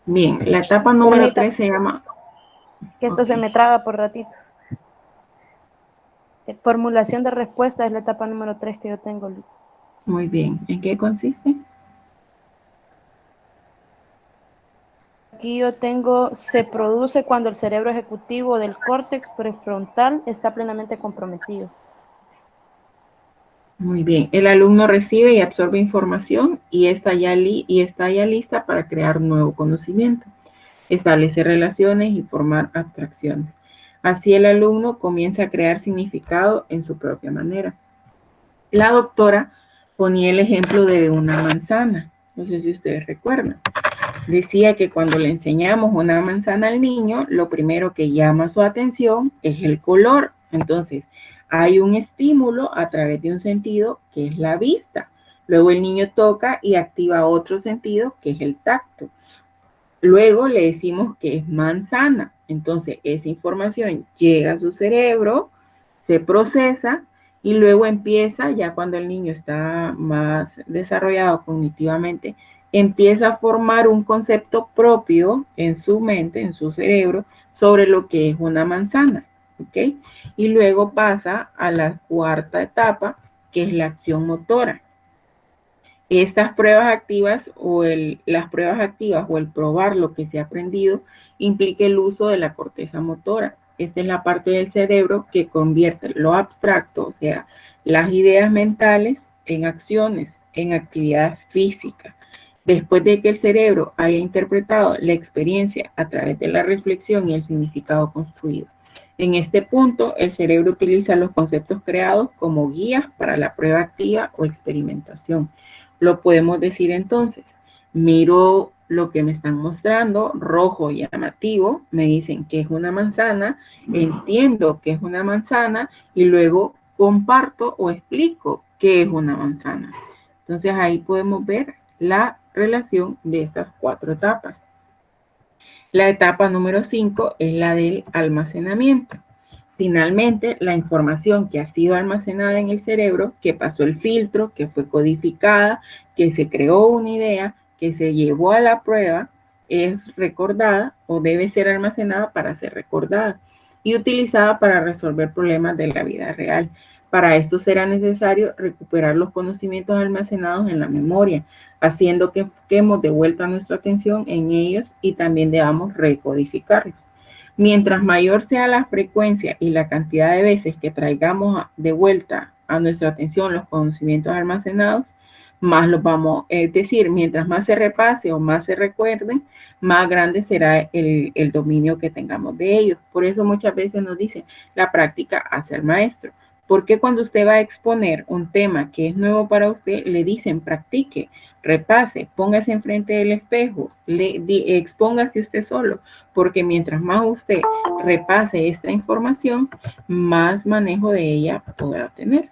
Bien, la etapa número 3 se llama... Que esto se me traba por ratitos. Formulación de respuesta es la etapa número 3 que yo tengo. Muy bien. ¿En qué consiste? Aquí yo tengo, se produce cuando el cerebro ejecutivo del córtex prefrontal está plenamente comprometido. Muy bien. El alumno recibe y absorbe información y está ya lista para crear nuevo conocimiento, establecer relaciones y formar abstracciones. Así el alumno comienza a crear significado en su propia manera. La doctora ponía el ejemplo de una manzana. No sé si ustedes recuerdan. Decía que cuando le enseñamos una manzana al niño, lo primero que llama su atención es el color. Entonces, hay un estímulo a través de un sentido que es la vista. Luego el niño toca y activa otro sentido que es el tacto. Luego le decimos que es manzana. Entonces, esa información llega a su cerebro, se procesa y luego empieza, ya cuando el niño está más desarrollado cognitivamente, empieza a formar un concepto propio en su mente, en su cerebro, sobre lo que es una manzana. ¿Ok? Y luego pasa a la cuarta etapa, que es la acción motora. Estas pruebas activas las pruebas activas o el probar lo que se ha aprendido implica el uso de la corteza motora. Esta es la parte del cerebro que convierte lo abstracto, o sea, las ideas mentales, en acciones, en actividad física. Después de que el cerebro haya interpretado la experiencia a través de la reflexión y el significado construido. En este punto, el cerebro utiliza los conceptos creados como guías para la prueba activa o experimentación. Lo podemos decir entonces, miro lo que me están mostrando, rojo y llamativo, me dicen que es una manzana, entiendo que es una manzana y luego comparto o explico qué es una manzana. Entonces ahí podemos ver la relación de estas 4 etapas. La etapa número 5 es la del almacenamiento. Finalmente, la información que ha sido almacenada en el cerebro, que pasó el filtro, que fue codificada, que se creó una idea, que se llevó a la prueba, es recordada o debe ser almacenada para ser recordada y utilizada para resolver problemas de la vida real. Para esto será necesario recuperar los conocimientos almacenados en la memoria, haciendo que enfoquemos de vuelta nuestra atención en ellos y también debamos recodificarlos. Mientras mayor sea la frecuencia y la cantidad de veces que traigamos de vuelta a nuestra atención los conocimientos almacenados, más los vamos, es decir, mientras más se repase o más se recuerden, más grande será el dominio que tengamos de ellos. Por eso muchas veces nos dicen, la práctica hace al maestro. Porque cuando usted va a exponer un tema que es nuevo para usted, le dicen practique, repase, póngase enfrente del espejo, expóngase usted solo, porque mientras más usted repase esta información, más manejo de ella podrá tener.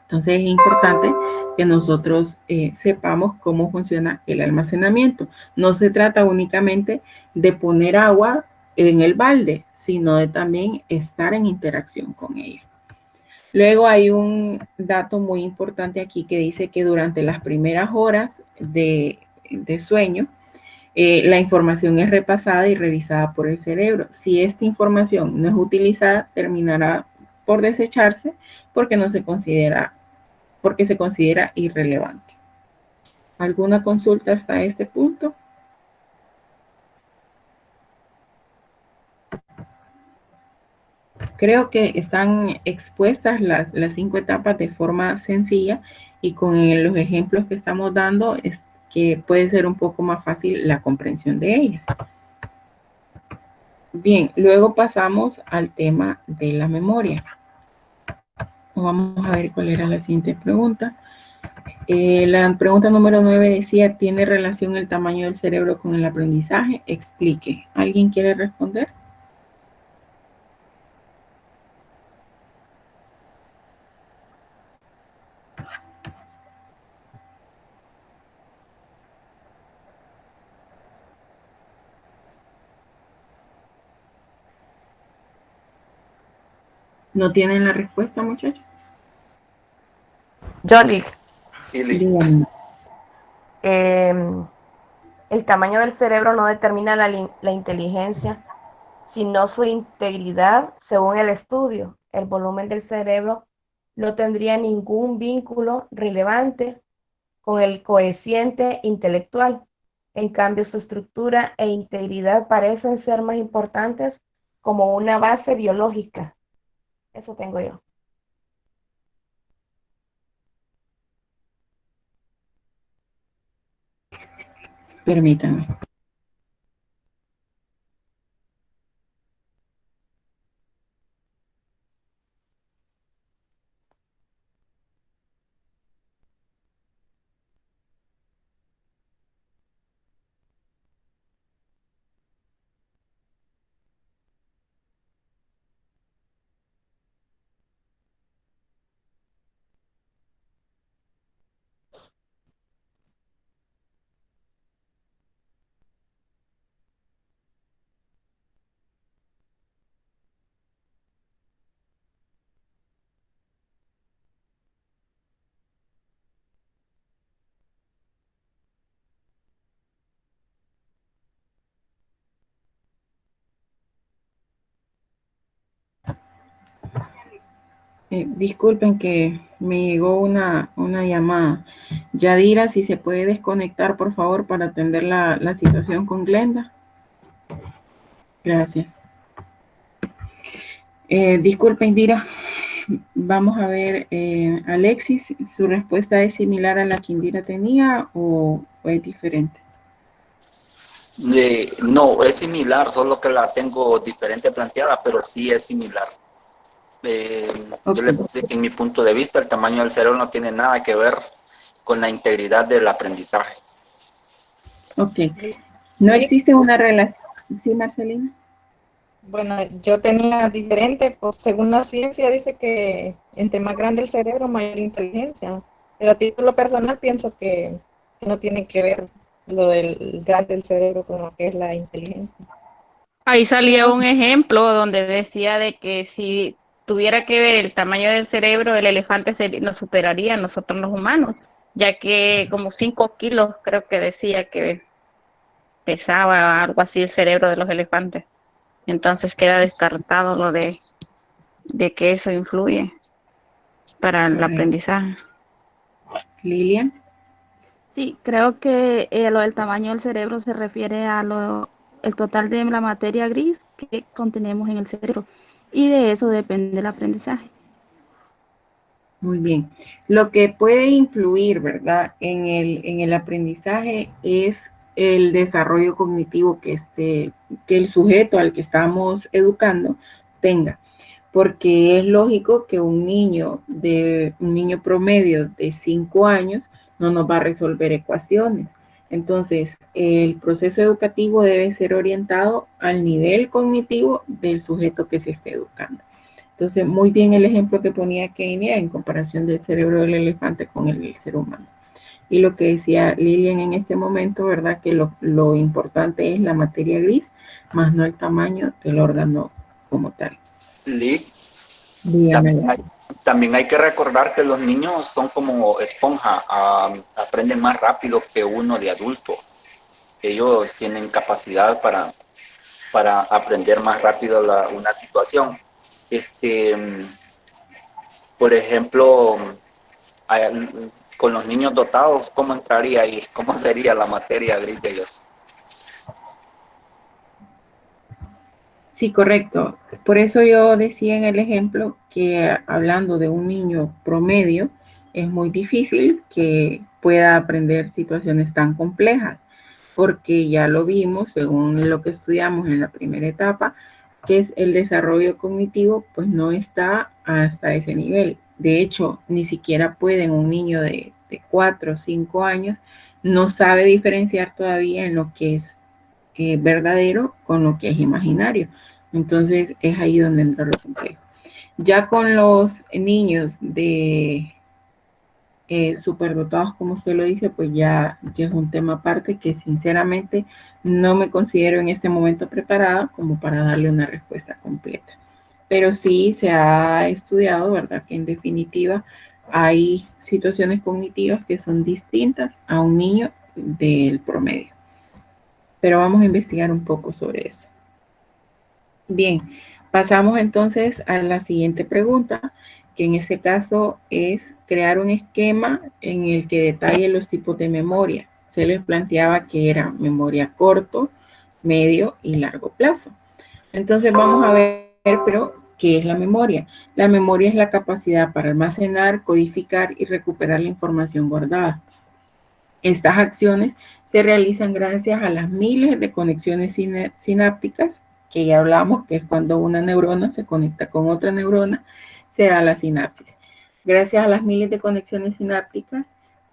Entonces es importante que nosotros sepamos cómo funciona el almacenamiento. No se trata únicamente de poner agua en el balde, sino de también estar en interacción con ella. Luego hay un dato muy importante aquí que dice que durante las primeras horas de sueño, la información es repasada y revisada por el cerebro. Si esta información no es utilizada, terminará por desecharse porque se considera irrelevante. ¿Alguna consulta hasta este punto? Creo que están expuestas las 5 etapas de forma sencilla y con los ejemplos que estamos dando es que puede ser un poco más fácil la comprensión de ellas. Bien, luego pasamos al tema de la memoria. Vamos a ver cuál era la siguiente pregunta. La pregunta número 9 decía, ¿tiene relación el tamaño del cerebro con el aprendizaje? Explique. ¿Alguien quiere responder? ¿No tienen la respuesta, muchachos? Yoli, Sí, Lee. Díganme. el tamaño del cerebro no determina la inteligencia, sino su integridad según el estudio. El volumen del cerebro no tendría ningún vínculo relevante con el cociente intelectual. En cambio, su estructura e integridad parecen ser más importantes como una base biológica. Eso tengo yo. Permítanme. Disculpen que me llegó una llamada. Yadira, si se puede desconectar, por favor, para atender la situación con Glenda. Gracias. Disculpen, Indira. Vamos a ver, Alexis, ¿su respuesta es similar a la que Indira tenía o es diferente? No, es similar, solo que la tengo diferente planteada, pero sí es similar. Yo le puse que en mi punto de vista el tamaño del cerebro no tiene nada que ver con la integridad del aprendizaje. Ok. ¿No existe una relación? ¿Sí, Marcelina? Bueno, yo tenía diferente, pues según la ciencia dice que entre más grande el cerebro, mayor inteligencia. Pero a título personal pienso que no tiene que ver lo del grande del cerebro con lo que es la inteligencia. Ahí salía un ejemplo donde decía de que si tuviera que ver el tamaño del cerebro, el elefante nos superaría a nosotros los humanos, ya que como 5 kilos creo que decía que pesaba algo así el cerebro de los elefantes. Entonces queda descartado lo de que eso influye para el aprendizaje. Lilian. Sí, creo que lo del tamaño del cerebro se refiere a el total de la materia gris que contenemos en el cerebro y de eso depende el aprendizaje. Muy bien. Lo que puede influir, ¿verdad?, en el aprendizaje es el desarrollo cognitivo que el sujeto al que estamos educando tenga. Porque es lógico que un niño promedio de 5 años no nos va a resolver ecuaciones. Entonces, el proceso educativo debe ser orientado al nivel cognitivo del sujeto que se esté educando. Entonces, muy bien el ejemplo que ponía Kenia en comparación del cerebro del elefante con el del ser humano. Y lo que decía Lilian en este momento, ¿verdad? Que lo importante es la materia gris, más no el tamaño del órgano como tal. Lee, Dígame. también hay que recordar que los niños son como esponja, aprenden más rápido que uno de adulto. Ellos tienen capacidad para aprender más rápido una situación. Por ejemplo, con los niños dotados, ¿cómo entraría ahí? ¿Cómo sería la materia gris de ellos? Sí, correcto. Por eso yo decía en el ejemplo que hablando de un niño promedio, es muy difícil que pueda aprender situaciones tan complejas, porque ya lo vimos según lo que estudiamos en la primera etapa, que es el desarrollo cognitivo, pues no está hasta ese nivel. De hecho, ni siquiera puede un niño de 4 o 5 años, no sabe diferenciar todavía en lo que es verdadero con lo que es imaginario. Entonces es ahí donde entra lo complejo. Ya con los niños de superdotados, como usted lo dice, pues ya es un tema aparte que sinceramente no me considero en este momento preparada como para darle una respuesta completa. pero sí se ha estudiado, ¿verdad? Que en definitiva hay situaciones cognitivas que son distintas a un niño del promedio. Pero vamos a investigar un poco sobre eso. Bien, pasamos entonces a la siguiente pregunta, que en este caso es crear un esquema en el que detalle los tipos de memoria. Se les planteaba que era memoria corto, medio y largo plazo. Entonces vamos a ver, pero, ¿qué es la memoria? La memoria es la capacidad para almacenar, codificar y recuperar la información guardada. Estas acciones se realizan gracias a las miles de conexiones sinápticas, que ya hablamos, que es cuando una neurona se conecta con otra neurona, se da la sinapsis. Gracias a las miles de conexiones sinápticas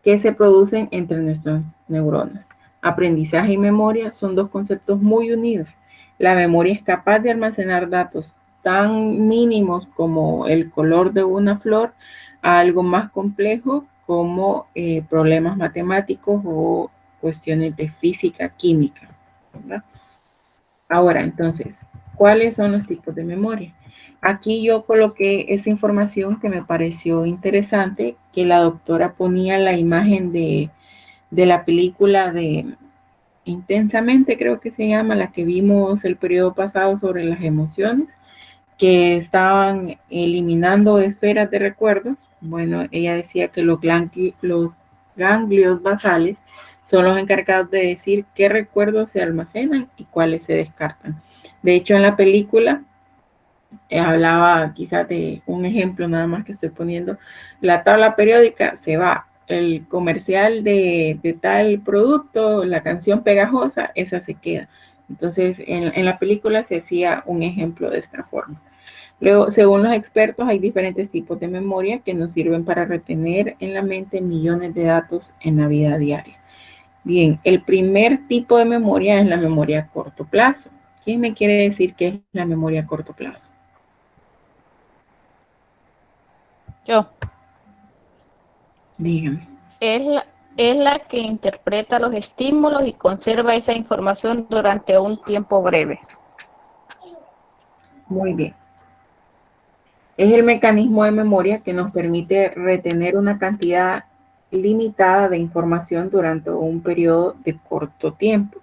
que se producen entre nuestras neuronas. Aprendizaje y memoria son dos conceptos muy unidos. La memoria es capaz de almacenar datos tan mínimos como el color de una flor a algo más complejo como problemas matemáticos o cuestiones de física, química, ¿verdad? Ahora, entonces, ¿cuáles son los tipos de memoria? Aquí yo coloqué esa información que me pareció interesante, que la doctora ponía la imagen de la película de Intensamente, creo que se llama, la que vimos el periodo pasado sobre las emociones, que estaban eliminando esferas de recuerdos. Bueno, ella decía que los ganglios basales son los encargados de decir qué recuerdos se almacenan y cuáles se descartan. De hecho, en la película hablaba quizás de un ejemplo nada más que estoy poniendo. La tabla periódica se va, el comercial de tal producto, la canción pegajosa, esa se queda. Entonces, en la película se hacía un ejemplo de esta forma. Luego, según los expertos, hay diferentes tipos de memoria que nos sirven para retener en la mente millones de datos en la vida diaria. Bien, el primer tipo de memoria es la memoria a corto plazo. ¿Quién me quiere decir qué es la memoria a corto plazo? Yo. Dígame. Es la que interpreta los estímulos y conserva esa información durante un tiempo breve. Muy bien. Es el mecanismo de memoria que nos permite retener una cantidad limitada de información durante un periodo de corto tiempo.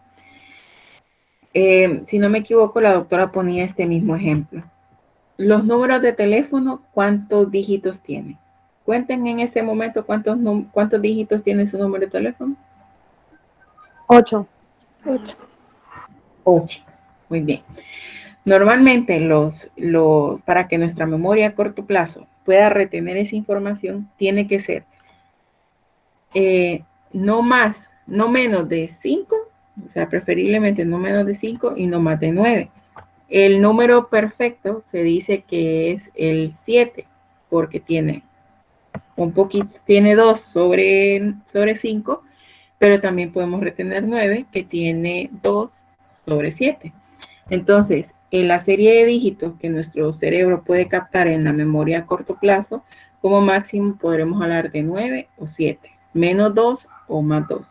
Si no me equivoco, la doctora ponía este mismo ejemplo. Los números de teléfono, ¿cuántos dígitos tienen? Cuenten en este momento cuántos dígitos tiene su número de teléfono. 8. 8. Muy bien. Normalmente para que nuestra memoria a corto plazo pueda retener esa información, tiene que ser no menos de 5, o sea, preferiblemente no menos de 5 y no más de 9. El número perfecto se dice que es el 7, porque tiene tiene 2 sobre 5, pero también podemos retener 9, que tiene 2 sobre 7. Entonces, en la serie de dígitos que nuestro cerebro puede captar en la memoria a corto plazo, como máximo podremos hablar de 9 o 7, menos 2 o más 2.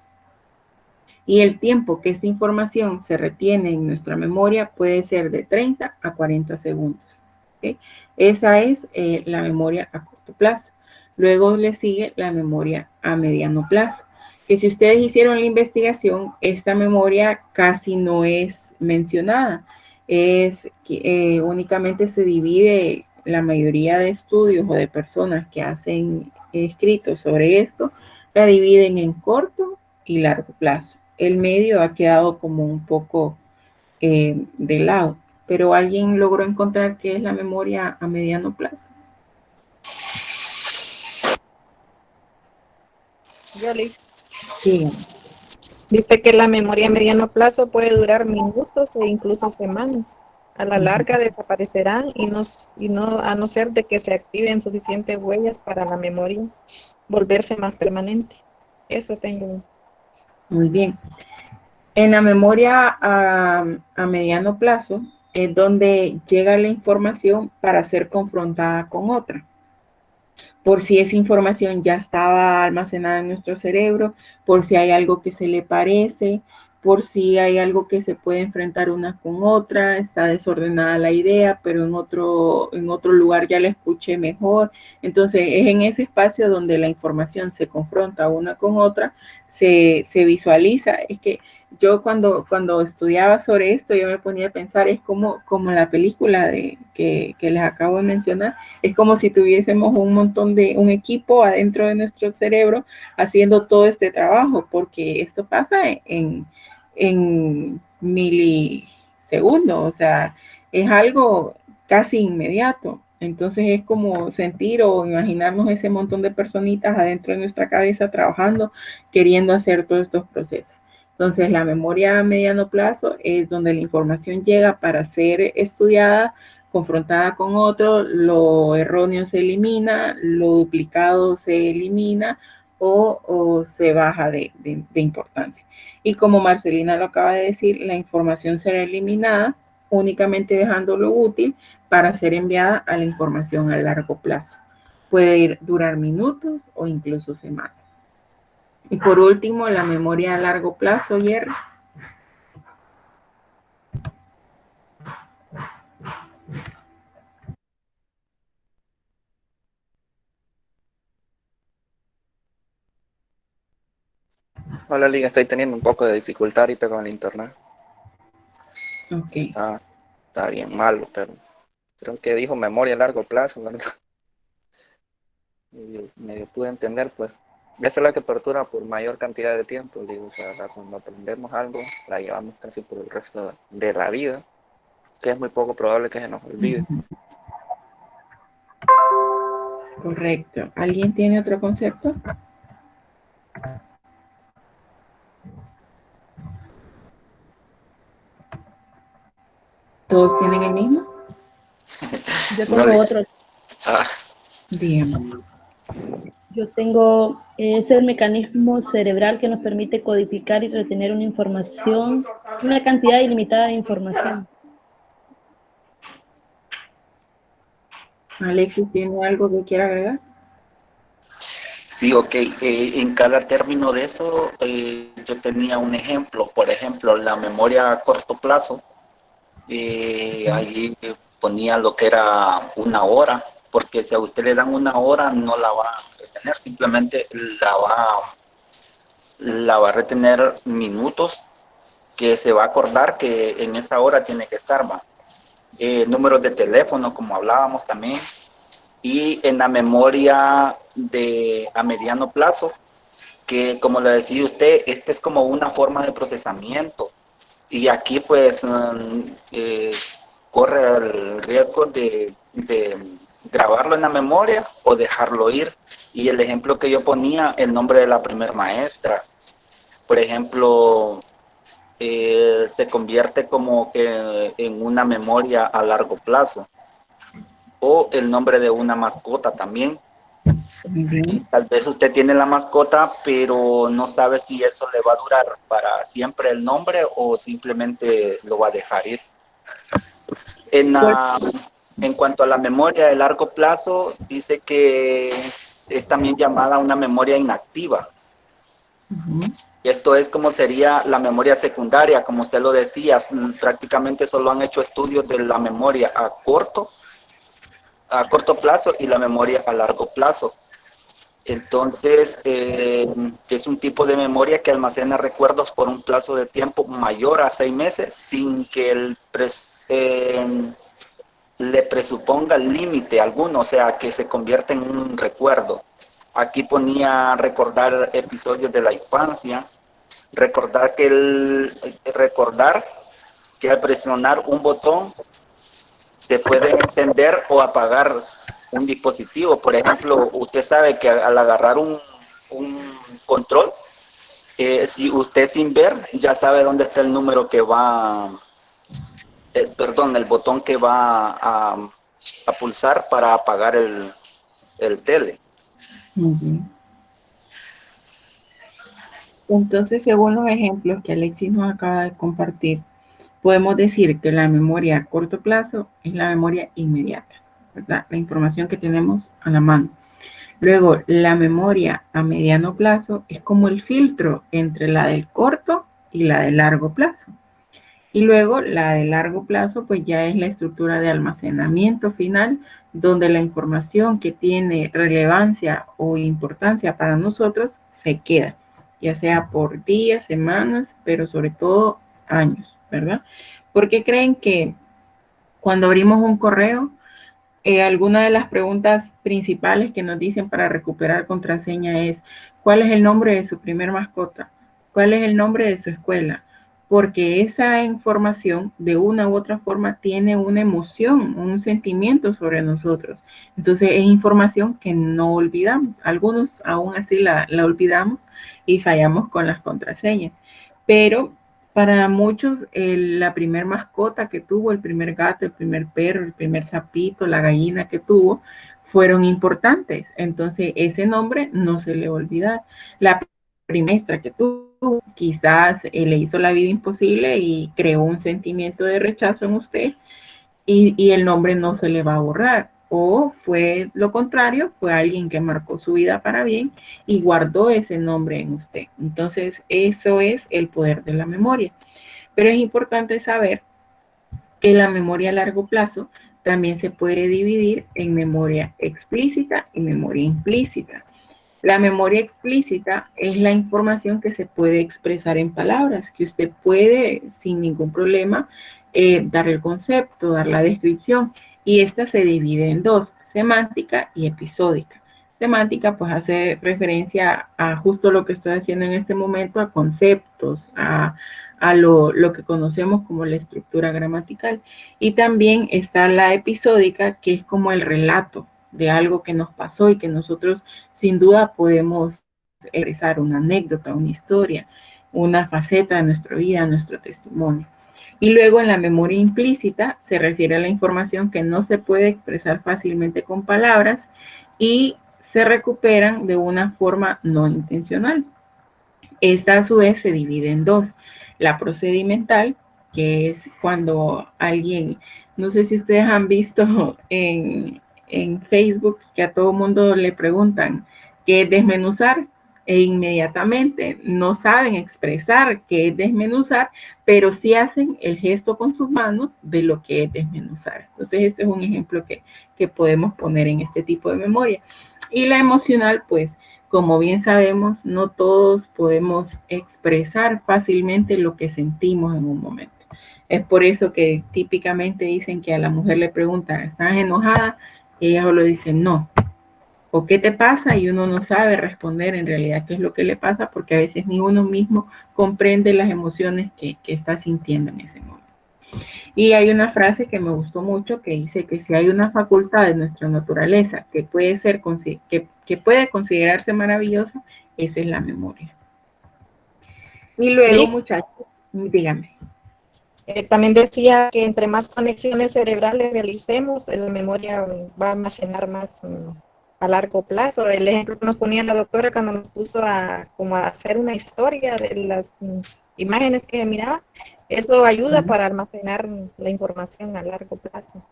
Y el tiempo que esta información se retiene en nuestra memoria puede ser de 30 a 40 segundos. ¿Okay? Esa es la memoria a corto plazo. Luego le sigue la memoria a mediano plazo, que si ustedes hicieron la investigación, esta memoria casi no es mencionada. Es que únicamente se divide, la mayoría de estudios o de personas que hacen escritos sobre esto, la dividen en corto y largo plazo. El medio ha quedado como un poco de lado, pero ¿alguien logró encontrar qué es la memoria a mediano plazo? Yoli. Sí. Dice que la memoria a mediano plazo puede durar minutos e incluso semanas. A la larga desaparecerán a no ser de que se activen suficientes huellas para la memoria volverse más permanente. Eso tengo. Muy bien. En la memoria a mediano plazo es donde llega la información para ser confrontada con otra. Por si esa información ya estaba almacenada en nuestro cerebro, por si hay algo que se le parece, por si hay algo que se puede enfrentar una con otra, está desordenada la idea, pero en otro lugar ya la escuché mejor. Entonces es en ese espacio donde la información se confronta una con otra, se visualiza. Es que yo cuando estudiaba sobre esto, yo me ponía a pensar, es como la película que les acabo de mencionar, es como si tuviésemos un equipo adentro de nuestro cerebro haciendo todo este trabajo, porque esto pasa en milisegundos, o sea, es algo casi inmediato. Entonces es como sentir o imaginarnos ese montón de personitas adentro de nuestra cabeza trabajando, queriendo hacer todos estos procesos. Entonces la memoria a mediano plazo es donde la información llega para ser estudiada, confrontada con otro, lo erróneo se elimina, lo duplicado se elimina o se baja de importancia. Y como Marcelina lo acaba de decir, la información será eliminada únicamente dejando lo útil para ser enviada a la información a largo plazo. Puede durar minutos o incluso semanas. Y por último, la memoria a largo plazo, Jerry. Hola, Liga, estoy teniendo un poco de dificultad ahorita con el internet. Ok. Está bien malo, pero creo que dijo memoria a largo plazo, ¿verdad? Medio pude entender, pues. Esa es la que perdura por mayor cantidad de tiempo, digo, o sea, cuando aprendemos algo, la llevamos casi por el resto de la vida, que es muy poco probable que se nos olvide. Correcto. ¿Alguien tiene otro concepto? ¿Todos tienen el mismo? Yo tengo otro. Dígame. Yo tengo, es el mecanismo cerebral que nos permite codificar y retener una información, una cantidad ilimitada de información. Alexis, ¿tiene algo que quiera agregar? Sí, ok. En cada término de eso, yo tenía un ejemplo. Por ejemplo, la memoria a corto plazo, ahí ponía lo que era una hora, porque si a usted le dan una hora, no la va a retener, simplemente la va a retener minutos, que se va a acordar que en esa hora tiene que estar, va. Números de teléfono, como hablábamos también. Y en la memoria a mediano plazo, que como le decía usted, este es como una forma de procesamiento. Y aquí pues corre el riesgo de grabarlo en la memoria o dejarlo ir. Y el ejemplo que yo ponía, el nombre de la primer maestra, por ejemplo, se convierte como que en una memoria a largo plazo. O el nombre de una mascota también. Y tal vez usted tiene la mascota, pero no sabe si eso le va a durar para siempre el nombre o simplemente lo va a dejar ir. En cuanto a la memoria de largo plazo, dice que es también llamada una memoria inactiva. Esto es como sería la memoria secundaria, como usted lo decía, prácticamente solo han hecho estudios de la memoria a corto plazo y la memoria a largo plazo. Entonces, es un tipo de memoria que almacena recuerdos por un plazo de tiempo mayor a 6 meses sin que le presuponga límite alguno, o sea, que se convierta en un recuerdo. Aquí ponía recordar episodios de la infancia, recordar que al presionar un botón se puede encender o apagar un dispositivo. Por ejemplo, usted sabe que al agarrar un control, si usted sin ver ya sabe dónde está el número que va, el botón que va a pulsar para apagar el tele. Entonces, según los ejemplos que Alexis nos acaba de compartir, podemos decir que la memoria a corto plazo es la memoria inmediata, ¿verdad? La información que tenemos a la mano. Luego, la memoria a mediano plazo es como el filtro entre la del corto y la de largo plazo. Y luego la de largo plazo, pues ya es la estructura de almacenamiento final, donde la información que tiene relevancia o importancia para nosotros se queda, ya sea por días, semanas, pero sobre todo años, ¿verdad? Porque creen que cuando abrimos un correo, alguna de las preguntas principales que nos dicen para recuperar contraseña es: ¿cuál es el nombre de su primer mascota? ¿Cuál es el nombre de su escuela? Porque esa información de una u otra forma tiene una emoción, un sentimiento sobre nosotros. Entonces es información que no olvidamos. Algunos aún así la olvidamos y fallamos con las contraseñas. Pero para muchos, la primer mascota que tuvo, el primer gato, el primer perro, el primer sapito, la gallina que tuvo, fueron importantes. Entonces, ese nombre no se le va a olvidar. La primera maestra que tuvo, quizás le hizo la vida imposible y creó un sentimiento de rechazo en usted, y el nombre no se le va a borrar. O fue lo contrario, fue alguien que marcó su vida para bien y guardó ese nombre en usted. Entonces, eso es el poder de la memoria. Pero es importante saber que la memoria a largo plazo también se puede dividir en memoria explícita y memoria implícita. La memoria explícita es la información que se puede expresar en palabras, que usted puede sin ningún problema dar el concepto, dar la descripción, y esta se divide en dos: semántica y episódica. Semántica pues hace referencia a justo lo que estoy haciendo en este momento, a conceptos, a lo que conocemos como la estructura gramatical. Y también está la episódica, que es como el relato de algo que nos pasó y que nosotros sin duda podemos expresar, una anécdota, una historia, una faceta de nuestra vida, nuestro testimonio. Y luego en la memoria implícita se refiere a la información que no se puede expresar fácilmente con palabras y se recuperan de una forma no intencional. Esta a su vez se divide en dos: la procedimental, que es cuando alguien, no sé si ustedes han visto en Facebook que a todo mundo le preguntan qué es desmenuzar, e inmediatamente no saben expresar qué es desmenuzar, pero sí hacen el gesto con sus manos de lo que es desmenuzar. Entonces este es un ejemplo que podemos poner en este tipo de memoria. Y la emocional, pues, como bien sabemos, no todos podemos expresar fácilmente lo que sentimos en un momento. Es por eso que típicamente dicen que a la mujer le preguntan: ¿estás enojada? Y ella solo dice no. ¿O qué te pasa? Y uno no sabe responder en realidad qué es lo que le pasa, porque a veces ni uno mismo comprende las emociones que está sintiendo en ese momento. Y hay una frase que me gustó mucho que dice que si hay una facultad de nuestra naturaleza que puede considerarse maravillosa, esa es la memoria. Y luego, Sí. muchachos, dígame. También decía que entre más conexiones cerebrales realicemos, la memoria va a almacenar más a largo plazo. El ejemplo que nos ponía la doctora cuando nos puso como a hacer una historia de las imágenes que miraba, eso ayuda para almacenar la información a largo plazo.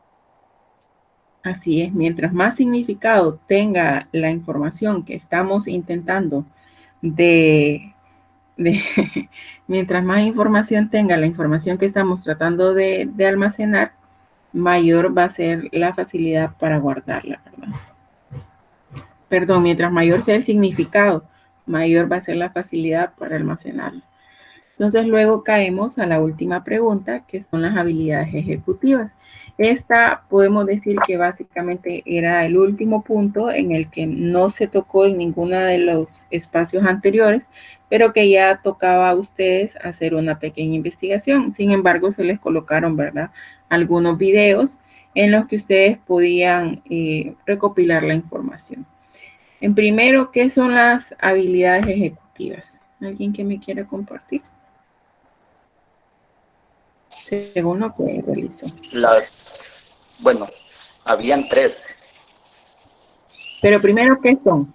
Así es, mientras más significado tenga la información que estamos intentando mientras más información tenga la información que estamos tratando de almacenar, mayor va a ser la facilidad para guardarla, ¿verdad? Perdón, mientras mayor sea el significado, mayor va a ser la facilidad para almacenarla. Entonces luego caemos a la última pregunta, que son las habilidades ejecutivas. Esta podemos decir que básicamente era el último punto en el que no se tocó en ninguno de los espacios anteriores, pero que ya tocaba a ustedes hacer una pequeña investigación. Sin embargo, se les colocaron, ¿verdad?, algunos videos en los que ustedes podían recopilar la información. En primero, ¿qué son las habilidades ejecutivas? ¿Alguien que me quiera compartir? Según lo que realizó. Bueno, habían 3. Pero primero, ¿qué son?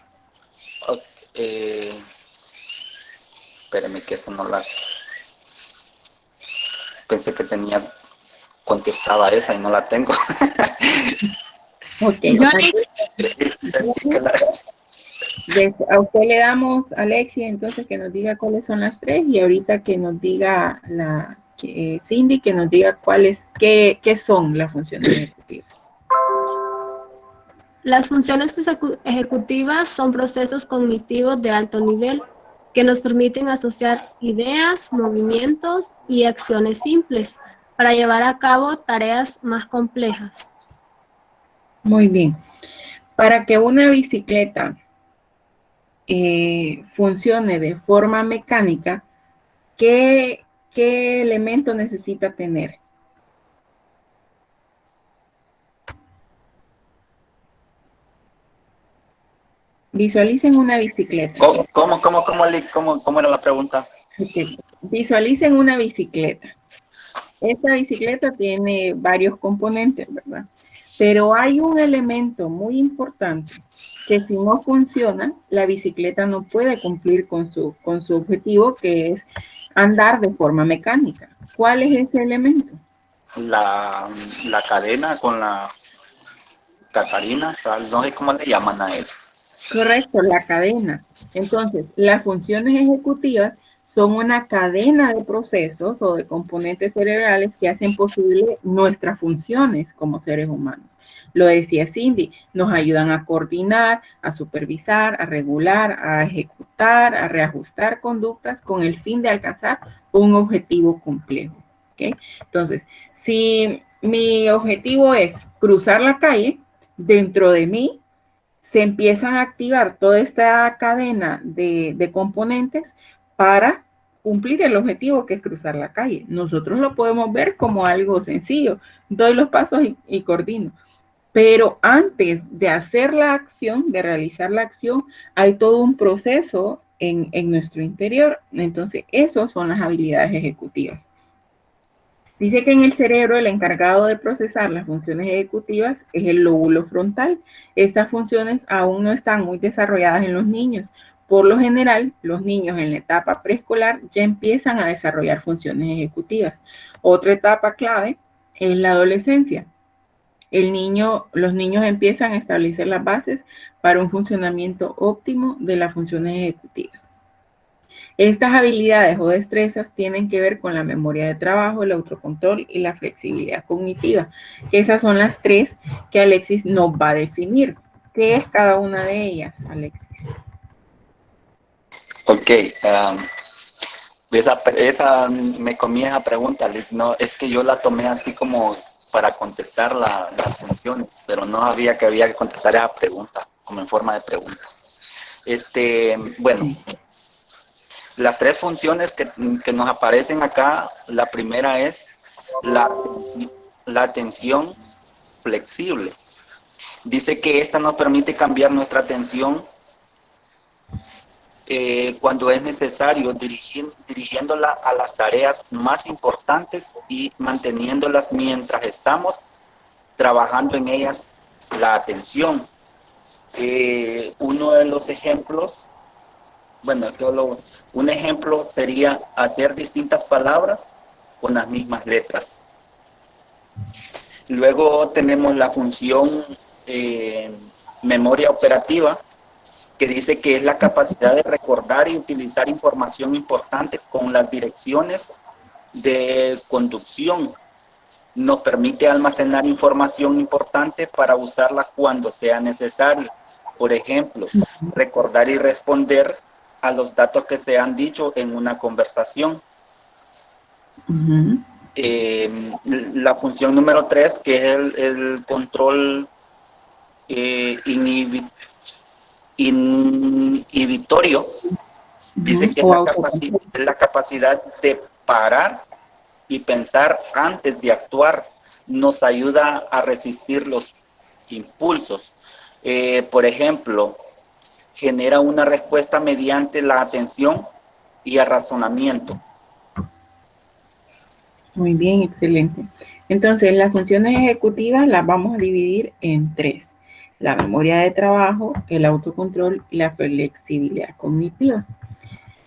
Espérame que eso no la... Pensé que tenía contestada esa y no la tengo. Ok. A usted le damos, Alexia, entonces que nos diga cuáles son las tres y ahorita que nos diga Cindy, que nos diga qué son las funciones ejecutivas. Las funciones ejecutivas son procesos cognitivos de alto nivel que nos permiten asociar ideas, movimientos y acciones simples para llevar a cabo tareas más complejas. Muy bien. Para que una bicicleta funcione de forma mecánica, ¿qué elemento necesita tener? Visualicen una bicicleta. ¿Cómo era la pregunta? Okay. Visualicen una bicicleta. Esta bicicleta tiene varios componentes, ¿verdad? Pero hay un elemento muy importante que si no funciona, la bicicleta no puede cumplir con su objetivo, que es andar de forma mecánica. ¿Cuál es ese elemento? La cadena con las catarinas, no sé cómo le llaman a eso. Correcto, la cadena. Entonces, las funciones ejecutivas son una cadena de procesos o de componentes cerebrales que hacen posible nuestras funciones como seres humanos. Lo decía Cindy, nos ayudan a coordinar, a supervisar, a regular, a ejecutar, a reajustar conductas con el fin de alcanzar un objetivo complejo. ¿Okay? Entonces, si mi objetivo es cruzar la calle, dentro de mí se empiezan a activar toda esta cadena de componentes para cumplir el objetivo que es cruzar la calle. Nosotros lo podemos ver como algo sencillo, doy los pasos y coordino. Pero antes de hacer la acción, de realizar la acción, hay todo un proceso en nuestro interior. Entonces, esas son las habilidades ejecutivas. Dice que en el cerebro el encargado de procesar las funciones ejecutivas es el lóbulo frontal. Estas funciones aún no están muy desarrolladas en los niños. Por lo general, los niños en la etapa preescolar ya empiezan a desarrollar funciones ejecutivas. Otra etapa clave es la adolescencia. Los niños empiezan a establecer las bases para un funcionamiento óptimo de las funciones ejecutivas. Estas habilidades o destrezas tienen que ver con la memoria de trabajo, el autocontrol y la flexibilidad cognitiva. Esas son las tres que Alexis nos va a definir. ¿Qué es cada una de ellas, Alexis? Ok, esa me comí esa pregunta, no, es que yo la tomé así como para contestar las funciones, pero no sabía que había que contestar esa pregunta, como en forma de pregunta. Bueno, las tres funciones que nos aparecen acá, la primera es la atención flexible. Dice que esta nos permite cambiar nuestra atención cuando es necesario, dirigiéndola a las tareas más importantes y manteniéndolas mientras estamos trabajando en ellas la atención. Uno de los ejemplos, un ejemplo sería hacer distintas palabras con las mismas letras. Luego tenemos la función memoria operativa, que dice que es la capacidad de recordar y utilizar información importante con las direcciones de conducción. Nos permite almacenar información importante para usarla cuando sea necesario. Por ejemplo, recordar y responder a los datos que se han dicho en una conversación. La función número 3, que es el control inhibitorio, dice que es la capacidad de parar y pensar antes de actuar. Nos ayuda a resistir los impulsos. Por ejemplo, genera una respuesta mediante la atención y el razonamiento. Muy bien, excelente. Entonces, las funciones ejecutivas las vamos a dividir en tres: la memoria de trabajo, el autocontrol y la flexibilidad cognitiva.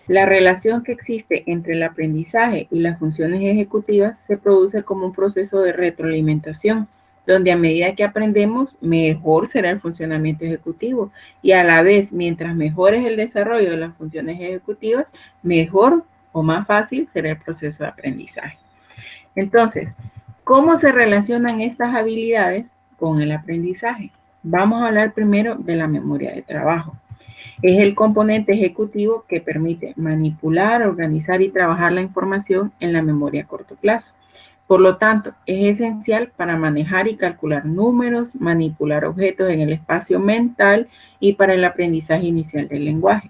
La relación que existe entre el aprendizaje y las funciones ejecutivas se produce como un proceso de retroalimentación donde a medida que aprendemos, mejor será el funcionamiento ejecutivo y a la vez, mientras mejor es el desarrollo de las funciones ejecutivas, mejor o más fácil será el proceso de aprendizaje. Entonces, ¿cómo se relacionan estas habilidades con el aprendizaje? Vamos a hablar primero de la memoria de trabajo. Es el componente ejecutivo que permite manipular, organizar y trabajar la información en la memoria a corto plazo. Por lo tanto, es esencial para manejar y calcular números, manipular objetos en el espacio mental y para el aprendizaje inicial del lenguaje.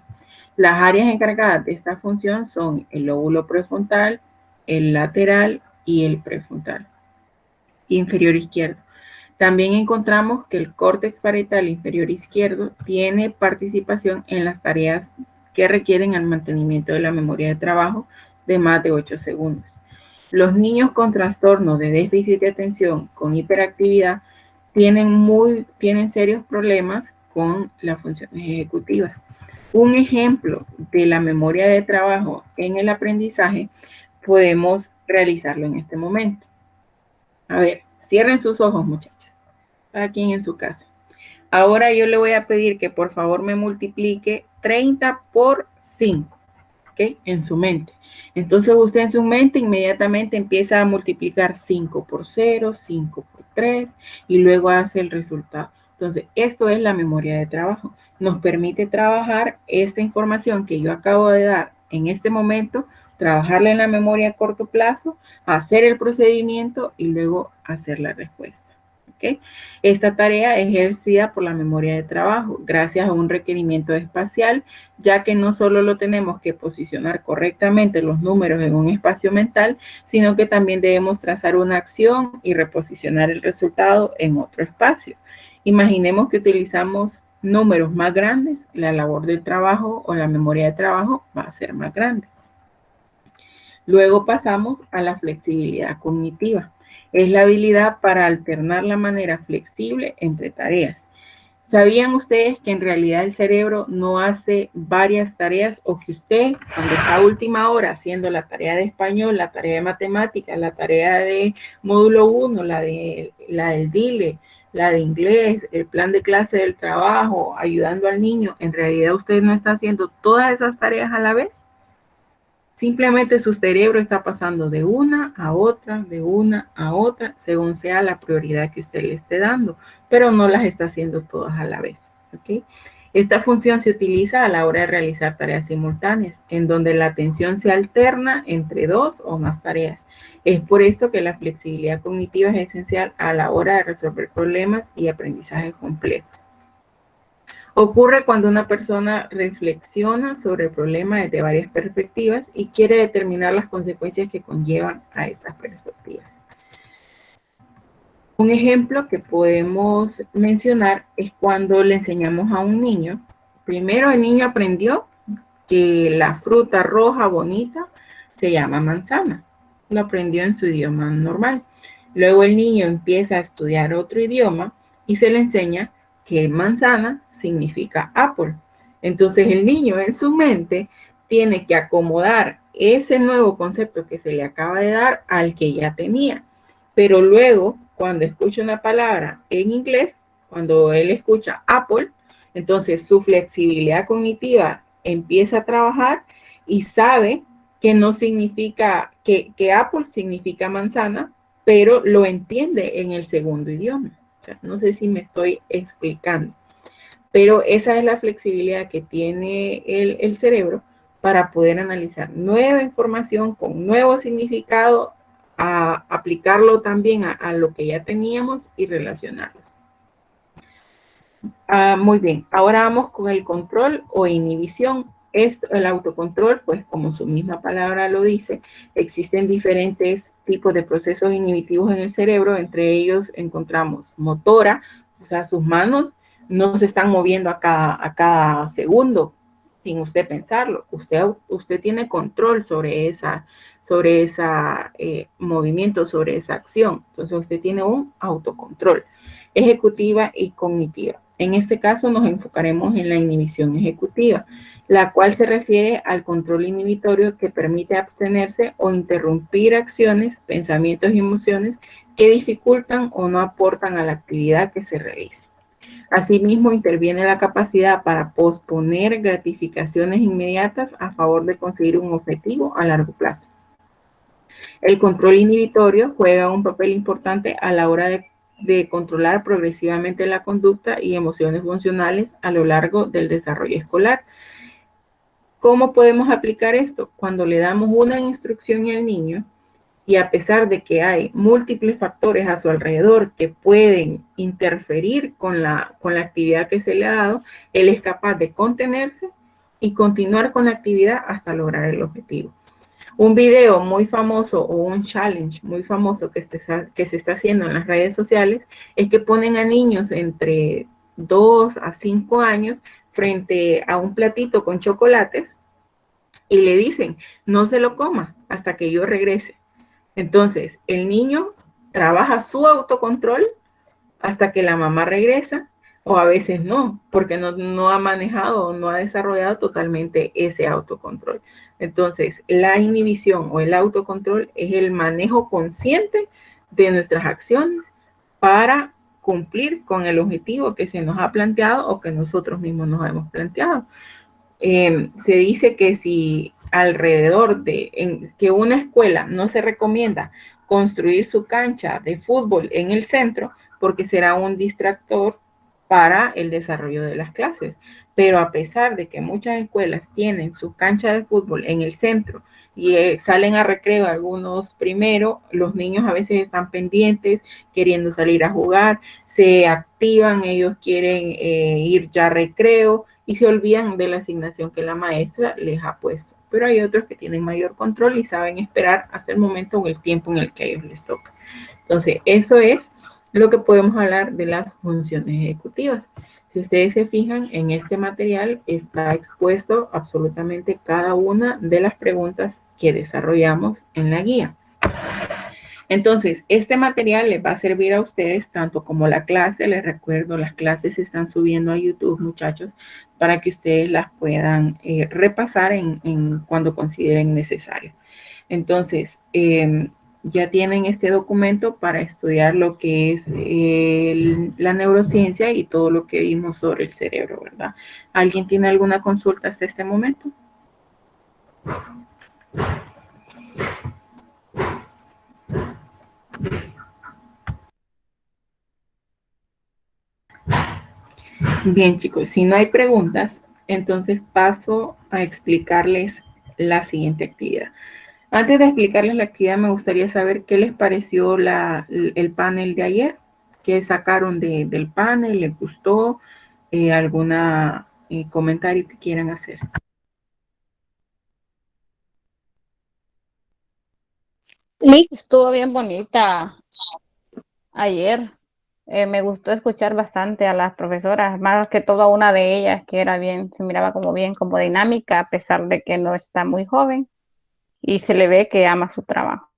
Las áreas encargadas de esta función son el lóbulo prefrontal, el lateral y el prefrontal inferior izquierdo. También encontramos que el córtex parietal inferior izquierdo tiene participación en las tareas que requieren el mantenimiento de la memoria de trabajo de más de 8 segundos. Los niños con trastorno de déficit de atención con hiperactividad tienen serios problemas con las funciones ejecutivas. Un ejemplo de la memoria de trabajo en el aprendizaje podemos realizarlo en este momento. A ver, cierren sus ojos, muchachos. Cada quien en su casa. Ahora yo le voy a pedir que por favor me multiplique 30 por 5, ¿ok? En su mente. Entonces usted en su mente inmediatamente empieza a multiplicar 5 por 0, 5 por 3 y luego hace el resultado. Entonces esto es la memoria de trabajo. Nos permite trabajar esta información que yo acabo de dar en este momento, trabajarla en la memoria a corto plazo, hacer el procedimiento y luego hacer la respuesta. ¿Okay? Esta tarea es ejercida por la memoria de trabajo gracias a un requerimiento espacial, ya que no solo lo tenemos que posicionar correctamente los números en un espacio mental, sino que también debemos trazar una acción y reposicionar el resultado en otro espacio. Imaginemos que utilizamos números más grandes, la labor del trabajo o la memoria de trabajo va a ser más grande. Luego pasamos a la flexibilidad cognitiva. Es la habilidad para alternar la manera flexible entre tareas. ¿Sabían ustedes que en realidad el cerebro no hace varias tareas o que usted cuando está a última hora haciendo la tarea de español, la tarea de matemáticas, la tarea de módulo 1, la del DILE, la de inglés, el plan de clase del trabajo, ayudando al niño, en realidad usted no está haciendo todas esas tareas a la vez? Simplemente su cerebro está pasando de una a otra, según sea la prioridad que usted le esté dando, pero no las está haciendo todas a la vez. ¿Okay? Esta función se utiliza a la hora de realizar tareas simultáneas, en donde la atención se alterna entre dos o más tareas. Es por esto que la flexibilidad cognitiva es esencial a la hora de resolver problemas y aprendizajes complejos. Ocurre cuando una persona reflexiona sobre el problema desde varias perspectivas y quiere determinar las consecuencias que conllevan a estas perspectivas. Un ejemplo que podemos mencionar es cuando le enseñamos a un niño. Primero el niño aprendió que la fruta roja bonita se llama manzana. Lo aprendió en su idioma normal. Luego el niño empieza a estudiar otro idioma y se le enseña que manzana significa apple. Entonces el niño en su mente tiene que acomodar ese nuevo concepto que se le acaba de dar al que ya tenía. Pero luego, cuando escucha una palabra en inglés, cuando él escucha apple, entonces su flexibilidad cognitiva empieza a trabajar y sabe que no significa, que apple significa manzana, pero lo entiende en el segundo idioma. O sea, no sé si me estoy explicando, pero esa es la flexibilidad que tiene el cerebro para poder analizar nueva información con nuevo significado, a aplicarlo también a lo que ya teníamos y relacionarlos. Muy bien, ahora vamos con el control o inhibición. El autocontrol, pues como su misma palabra lo dice, existen diferentes tipos de procesos inhibitivos en el cerebro. Entre ellos encontramos motora, o sea, sus manos no se están moviendo a cada segundo sin usted pensarlo. Usted tiene control sobre ese movimiento, sobre esa acción. Entonces usted tiene un autocontrol. Ejecutiva y cognitiva. En este caso nos enfocaremos en la inhibición ejecutiva, la cual se refiere al control inhibitorio que permite abstenerse o interrumpir acciones, pensamientos y emociones que dificultan o no aportan a la actividad que se realiza. Asimismo, interviene la capacidad para posponer gratificaciones inmediatas a favor de conseguir un objetivo a largo plazo. El control inhibitorio juega un papel importante a la hora de controlar progresivamente la conducta y emociones funcionales a lo largo del desarrollo escolar. ¿Cómo podemos aplicar esto? Cuando le damos una instrucción al niño y a pesar de que hay múltiples factores a su alrededor que pueden interferir con la actividad que se le ha dado, él es capaz de contenerse y continuar con la actividad hasta lograr el objetivo. Un video muy famoso o un challenge muy famoso que se está haciendo en las redes sociales es que ponen a niños entre 2 a 5 años frente a un platito con chocolates y le dicen, no se lo coma hasta que yo regrese. Entonces, el niño trabaja su autocontrol hasta que la mamá regresa, o a veces no, porque no ha manejado o no ha desarrollado totalmente ese autocontrol. Entonces, la inhibición o el autocontrol es el manejo consciente de nuestras acciones para cumplir con el objetivo que se nos ha planteado o que nosotros mismos nos hemos planteado. Se dice que si alrededor que una escuela no se recomienda construir su cancha de fútbol en el centro porque será un distractor para el desarrollo de las clases. Pero a pesar de que muchas escuelas tienen su cancha de fútbol en el centro y salen a recreo algunos primero, los niños a veces están pendientes, queriendo salir a jugar, se activan, ellos quieren ir ya a recreo y se olvidan de la asignación que la maestra les ha puesto. Pero hay otros que tienen mayor control y saben esperar hasta el momento o el tiempo en el que a ellos les toca. Entonces, eso es lo que podemos hablar de las funciones ejecutivas. Si ustedes se fijan, en este material está expuesto absolutamente cada una de las preguntas que desarrollamos en la guía. Entonces, este material les va a servir a ustedes tanto como la clase. Les recuerdo, las clases se están subiendo a YouTube, muchachos, para que ustedes las puedan repasar cuando consideren necesario. Entonces, ya tienen este documento para estudiar lo que es la neurociencia y todo lo que vimos sobre el cerebro, ¿verdad? ¿Alguien tiene alguna consulta hasta este momento? Bien, chicos, si no hay preguntas, entonces paso a explicarles la siguiente actividad. Antes de explicarles la actividad, me gustaría saber qué les pareció el panel de ayer, qué sacaron del panel, les gustó, algún comentario que quieran hacer. Estuvo bien bonita ayer. Me gustó escuchar bastante a las profesoras, más que todo a una de ellas que era bien, se miraba como bien, como dinámica, a pesar de que no está muy joven y se le ve que ama su trabajo.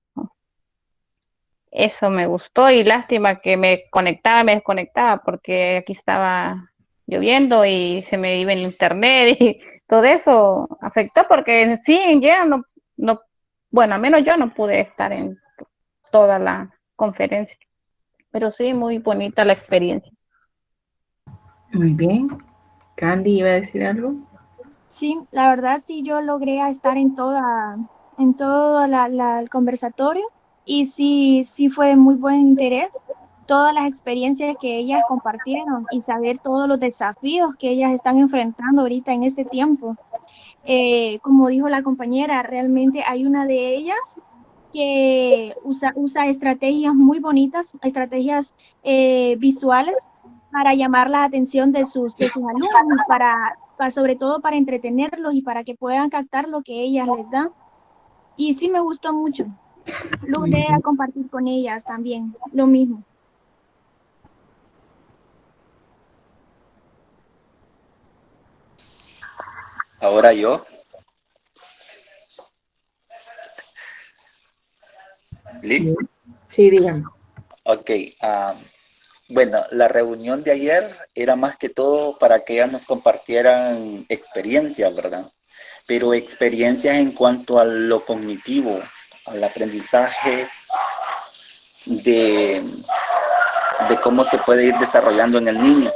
Eso me gustó y lástima que me desconectaba porque aquí estaba lloviendo y se me iba el internet y todo eso afectó porque sí, ya no, bueno, al menos yo no pude estar en toda la conferencia, pero sí, muy bonita la experiencia. Muy bien. Candy, ¿iba a decir algo? Sí, la verdad sí, yo logré estar en todo el conversatorio y sí fue de muy buen interés todas las experiencias que ellas compartieron y saber todos los desafíos que ellas están enfrentando ahorita en este tiempo. Como dijo la compañera, realmente hay una de ellas que usa estrategias muy bonitas, estrategias visuales para llamar la atención de sus alumnos, sobre todo para entretenerlos y para que puedan captar lo que ellas les dan. Y sí me gustó mucho. Logré compartir con ellas también lo mismo. Ahora yo. ¿Liz? Sí, dígame. Ok. Bueno, la reunión de ayer era más que todo para que ellas nos compartieran experiencias, ¿verdad? Pero experiencias en cuanto a lo cognitivo, al aprendizaje de cómo se puede ir desarrollando en el niño.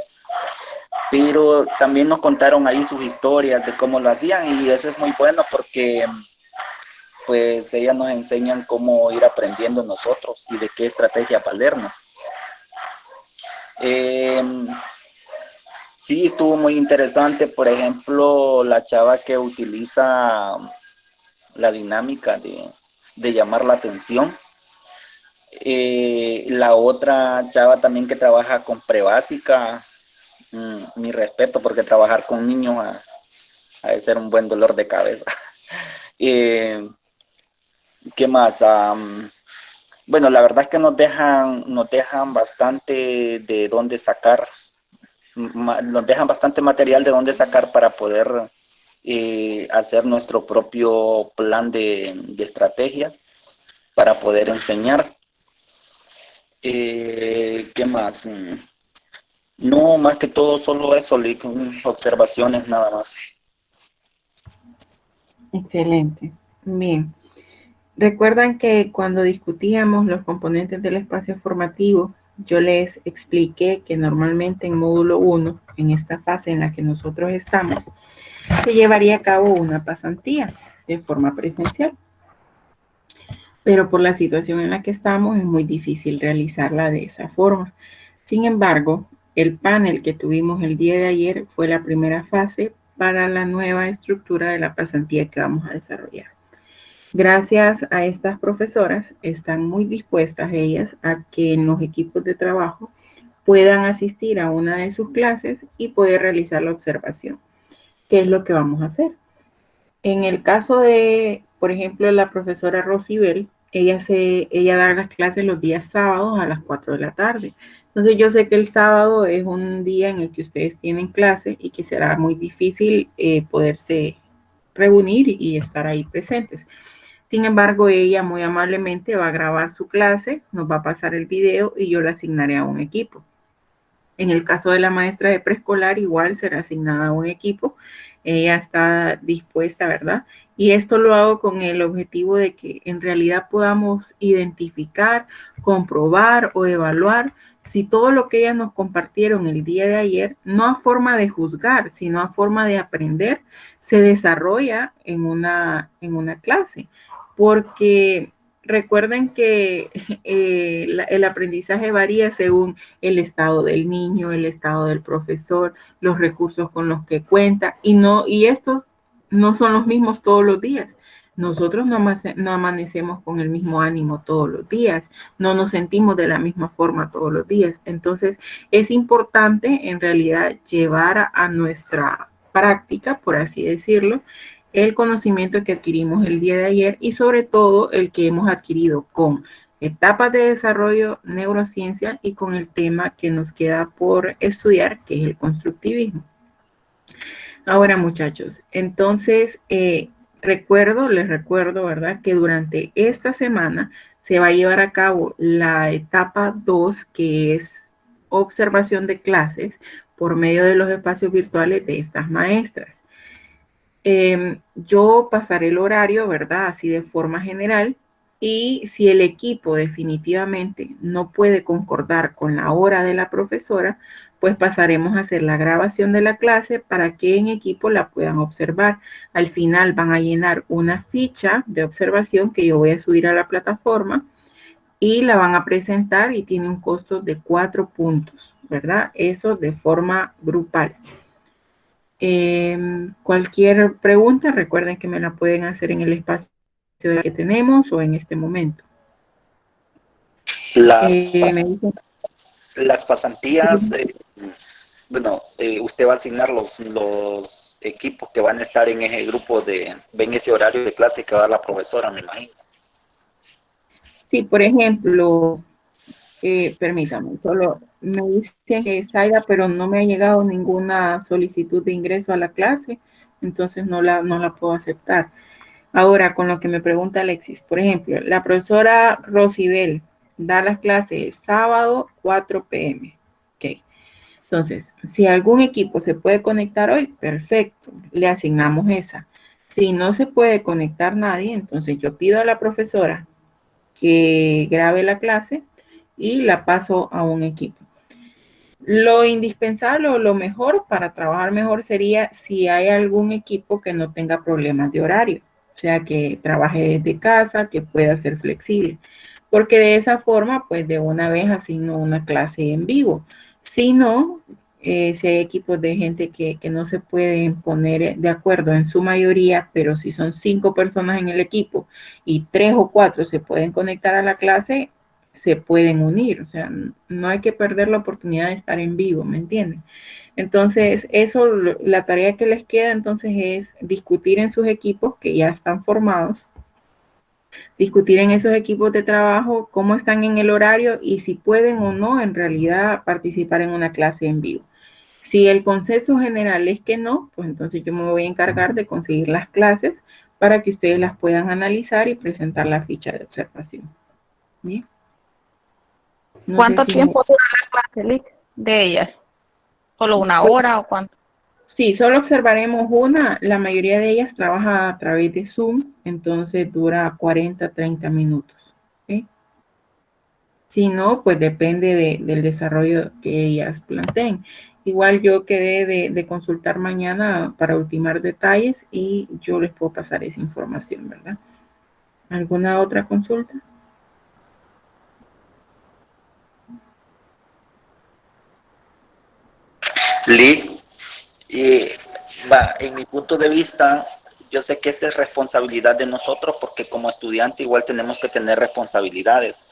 Pero también nos contaron ahí sus historias de cómo lo hacían, y eso es muy bueno porque pues ellas nos enseñan cómo ir aprendiendo nosotros y de qué estrategia valernos. Sí, estuvo muy interesante. Por ejemplo, la chava que utiliza la dinámica de llamar la atención. La otra chava también que trabaja con prebásica, mi respeto, porque trabajar con niños ha de ser un buen dolor de cabeza. ¿Qué más? Bueno, la verdad es que nos dejan bastante de dónde sacar, nos dejan bastante material de dónde sacar para poder hacer nuestro propio plan de estrategia para poder enseñar. ¿Qué más? No, más que todo solo eso, observaciones nada más. Excelente. Bien. Recuerdan que cuando discutíamos los componentes del espacio formativo, yo les expliqué que normalmente en módulo 1, en esta fase en la que nosotros estamos, se llevaría a cabo una pasantía de forma presencial. Pero por la situación en la que estamos es muy difícil realizarla de esa forma. Sin embargo, el panel que tuvimos el día de ayer fue la primera fase para la nueva estructura de la pasantía que vamos a desarrollar. Gracias a estas profesoras, están muy dispuestas ellas a que en los equipos de trabajo puedan asistir a una de sus clases y poder realizar la observación. ¿Qué es lo que vamos a hacer? En el caso de, por ejemplo, la profesora Rosibel, ella da las clases los días sábados a las 4 de la tarde. Entonces yo sé que el sábado es un día en el que ustedes tienen clase y que será muy difícil poderse reunir y estar ahí presentes. Sin embargo, ella muy amablemente va a grabar su clase, nos va a pasar el video y yo la asignaré a un equipo. En el caso de la maestra de preescolar, igual será asignada a un equipo. Ella está dispuesta, ¿verdad? Y esto lo hago con el objetivo de que en realidad podamos identificar, comprobar o evaluar si todo lo que ellas nos compartieron el día de ayer, no a forma de juzgar, sino a forma de aprender, se desarrolla en una clase. Porque recuerden que el aprendizaje varía según el estado del niño, el estado del profesor, los recursos con los que cuenta, y estos no son los mismos todos los días. Nosotros no amanecemos con el mismo ánimo todos los días, no nos sentimos de la misma forma todos los días. Entonces, es importante en realidad llevar a nuestra práctica, por así decirlo, el conocimiento que adquirimos el día de ayer y sobre todo el que hemos adquirido con etapas de desarrollo, neurociencia y con el tema que nos queda por estudiar, que es el constructivismo. Ahora, muchachos, entonces les recuerdo, ¿verdad? Que durante esta semana se va a llevar a cabo la etapa 2, que es observación de clases por medio de los espacios virtuales de estas maestras. Yo pasaré el horario, ¿verdad? Así de forma general, y si el equipo definitivamente no puede concordar con la hora de la profesora, pues pasaremos a hacer la grabación de la clase para que en equipo la puedan observar. Al final van a llenar una ficha de observación que yo voy a subir a la plataforma y la van a presentar y tiene un costo de 4 puntos, ¿verdad? Eso de forma grupal. Cualquier pregunta, recuerden que me la pueden hacer en el espacio que tenemos o en este momento. Las pasantías, bueno, usted va a asignar los equipos que van a estar en ese grupo en ese horario de clase que va a dar la profesora, me imagino. Sí, por ejemplo, permítame, solo me dicen que es Aida, pero no me ha llegado ninguna solicitud de ingreso a la clase, entonces no la puedo aceptar. Ahora, con lo que me pregunta Alexis, por ejemplo, la profesora Rosibel da las clases sábado 4 p.m. Ok. Entonces, si algún equipo se puede conectar hoy, perfecto, le asignamos esa. Si no se puede conectar nadie, entonces yo pido a la profesora que grabe la clase y la paso a un equipo. Lo indispensable o lo mejor para trabajar mejor sería si hay algún equipo que no tenga problemas de horario, o sea, que trabaje desde casa, que pueda ser flexible, porque de esa forma, pues de una vez asigno una clase en vivo. Si no, si hay equipos de gente que no se pueden poner de acuerdo en su mayoría, pero si son 5 personas en el equipo y 3 o 4 se pueden conectar a la clase, se pueden unir, o sea, no hay que perder la oportunidad de estar en vivo, ¿me entienden? Entonces, eso, la tarea que les queda entonces es discutir en sus equipos que ya están formados, discutir en esos equipos de trabajo cómo están en el horario y si pueden o no en realidad participar en una clase en vivo. Si el consenso general es que no, pues entonces yo me voy a encargar de conseguir las clases para que ustedes las puedan analizar y presentar la ficha de observación. Bien. No ¿Cuánto sé si tiempo dura la clase, Liz, de ellas? ¿Solo una hora o cuánto? Sí, solo observaremos una. La mayoría de ellas trabaja a través de Zoom, entonces dura 40, 30 minutos. ¿Okay? Si no, pues depende del desarrollo que ellas planteen. Igual yo quedé de consultar mañana para ultimar detalles y yo les puedo pasar esa información, ¿verdad? ¿Alguna otra consulta? Lee, en mi punto de vista, yo sé que esta es responsabilidad de nosotros porque como estudiante igual tenemos que tener responsabilidades,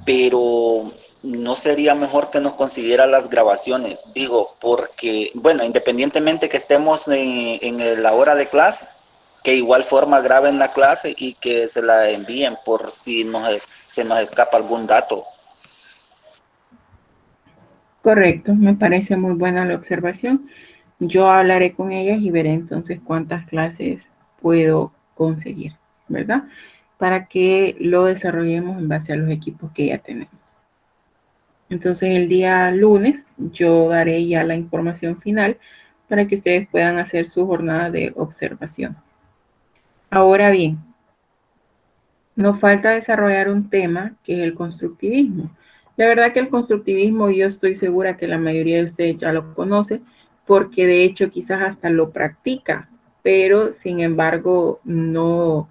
pero no sería mejor que nos consiguiera las grabaciones, digo, porque, bueno, independientemente que estemos en la hora de clase, que igual forma graben la clase y que se la envíen por si se nos escapa algún dato. Correcto, me parece muy buena la observación. Yo hablaré con ellas y veré entonces cuántas clases puedo conseguir, ¿verdad? Para que lo desarrollemos en base a los equipos que ya tenemos. Entonces el día lunes yo daré ya la información final para que ustedes puedan hacer su jornada de observación. Ahora bien, nos falta desarrollar un tema que es el constructivismo. La verdad que el constructivismo yo estoy segura que la mayoría de ustedes ya lo conoce porque de hecho quizás hasta lo practica, pero sin embargo no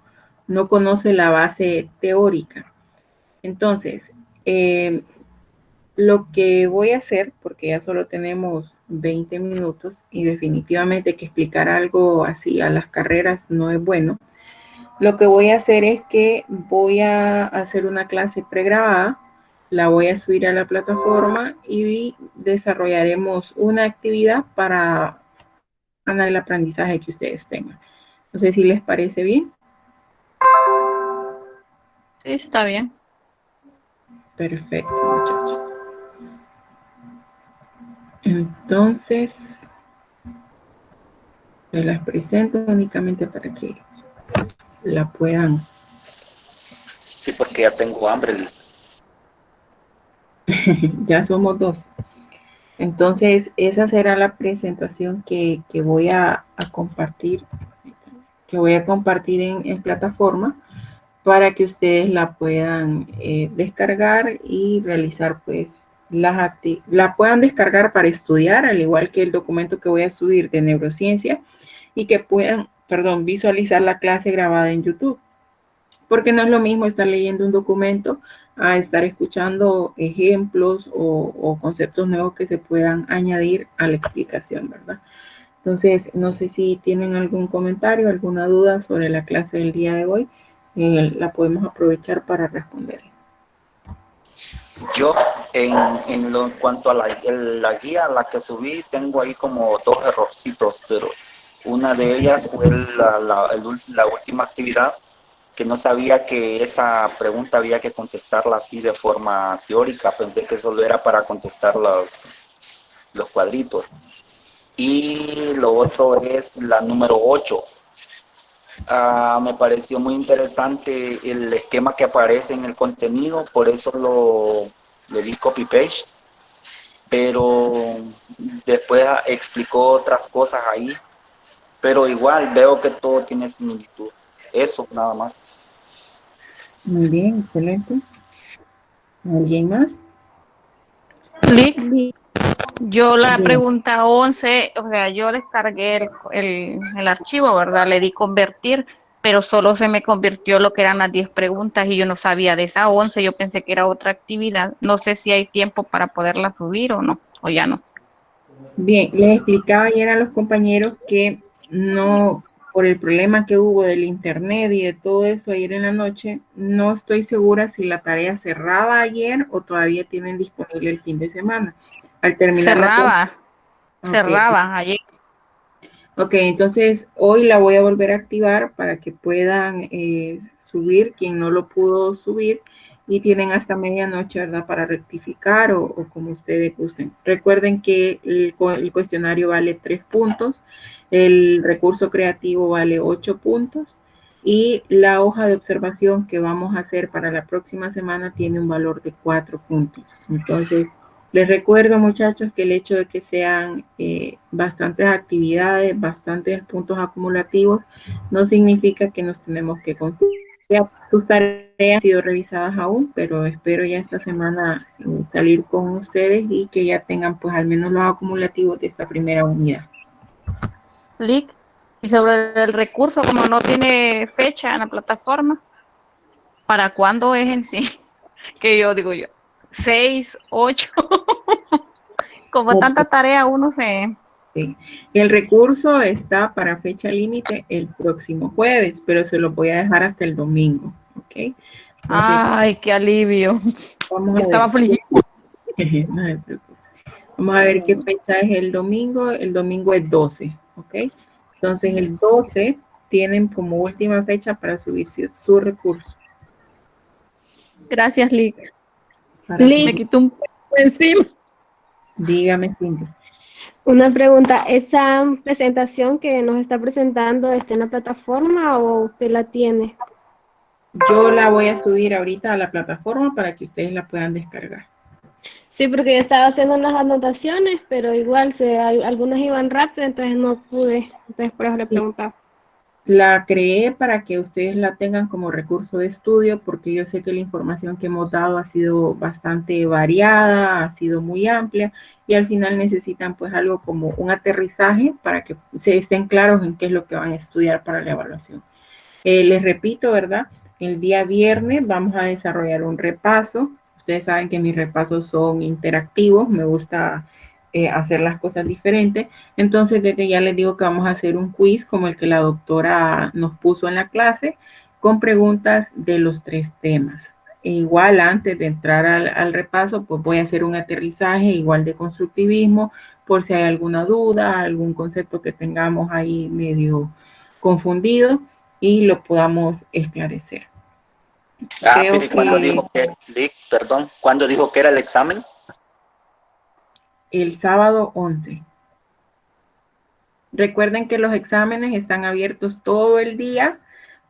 conoce la base teórica. Entonces, lo que voy a hacer, porque ya solo tenemos 20 minutos y definitivamente que explicar algo así a las carreras no es bueno, lo que voy a hacer es que voy a hacer una clase pregrabada, la voy a subir a la plataforma y desarrollaremos una actividad para ganar el aprendizaje que ustedes tengan. No sé si les parece bien. Sí, está bien. Perfecto, muchachos. Entonces, se las presento únicamente para que la puedan. Sí, porque ya tengo hambre. Ya somos dos. Entonces, esa será la presentación que voy a compartir, en plataforma para que ustedes la puedan descargar y realizar, pues, la puedan descargar para estudiar, al igual que el documento que voy a subir de neurociencia y que puedan, visualizar la clase grabada en YouTube. Porque no es lo mismo estar leyendo un documento a estar escuchando ejemplos o conceptos nuevos que se puedan añadir a la explicación, ¿verdad? Entonces, no sé si tienen algún comentario, alguna duda sobre la clase del día de hoy, la podemos aprovechar para responder. Yo, en cuanto a la guía, la que subí, tengo ahí como 2 errorcitos, pero una de ellas fue la última actividad, que no sabía que esa pregunta había que contestarla así de forma teórica. Pensé que solo era para contestar los cuadritos. Y lo otro es la número 8. Me pareció muy interesante el esquema que aparece en el contenido, por eso le di copy paste, pero después explicó otras cosas ahí, pero igual veo que todo tiene similitud. Eso nada más. Muy bien, excelente. ¿Alguien más? Lick, yo la pregunta 11, o sea, yo descargué el archivo, ¿verdad? Le di convertir, pero solo se me convirtió lo que eran las 10 preguntas y yo no sabía de esa 11, yo pensé que era otra actividad. No sé si hay tiempo para poderla subir o no, o ya no. Bien, les explicaba ayer a los compañeros que no, por el problema que hubo del internet y de todo eso ayer en la noche, no estoy segura si la tarea cerraba ayer o todavía tienen disponible el fin de semana. Al terminar cerraba ayer. Ok, entonces hoy la voy a volver a activar para que puedan subir quien no lo pudo subir y tienen hasta medianoche, ¿verdad? Para rectificar o como ustedes gusten. Recuerden que el cuestionario vale 3 puntos, el recurso creativo vale 8 puntos y la hoja de observación que vamos a hacer para la próxima semana tiene un valor de 4 puntos. Entonces, les recuerdo, muchachos, que el hecho de que sean bastantes actividades, bastantes puntos acumulativos, no significa que nos tenemos que confiar. Sus tareas han sido revisadas aún, pero espero ya esta semana salir con ustedes y que ya tengan pues al menos los acumulativos de esta primera unidad. Lick, y sobre el recurso, como no tiene fecha en la plataforma, ¿para cuándo es en sí? Que yo digo yo, 6, 8, como tanta tarea uno se... Sí. El recurso está para fecha límite el próximo jueves, pero se lo voy a dejar hasta el domingo, ¿ok? Entonces, ay, qué alivio. Vamos a estaba afligida. Vamos a ver qué fecha es el domingo. El domingo es 12, ¿ok? Entonces, el 12 tienen como última fecha para subir su recurso. Gracias, Lick. Me quitó un poco encima. Dígame, Cindy. Una pregunta, ¿esa presentación que nos está presentando está en la plataforma o usted la tiene? Yo la voy a subir ahorita a la plataforma para que ustedes la puedan descargar. Sí, porque yo estaba haciendo unas anotaciones, pero igual algunas iban rápido, entonces no pude. Entonces por eso le preguntaba. La creé para que ustedes la tengan como recurso de estudio, porque yo sé que la información que hemos dado ha sido bastante variada, ha sido muy amplia, y al final necesitan pues algo como un aterrizaje para que se estén claros en qué es lo que van a estudiar para la evaluación. Les repito, ¿verdad? El día viernes vamos a desarrollar un repaso. Ustedes saben que mis repasos son interactivos, me gusta hacer las cosas diferentes. Entonces, desde ya les digo que vamos a hacer un quiz como el que la doctora nos puso en la clase, con preguntas de los 3 temas. E igual, antes de entrar al repaso, pues voy a hacer un aterrizaje igual de constructivismo, por si hay alguna duda, algún concepto que tengamos ahí medio confundido y lo podamos esclarecer. Pili, ¿cuándo dijo que, perdón, cuándo dijo que era el examen? El sábado 11. Recuerden que los exámenes están abiertos todo el día,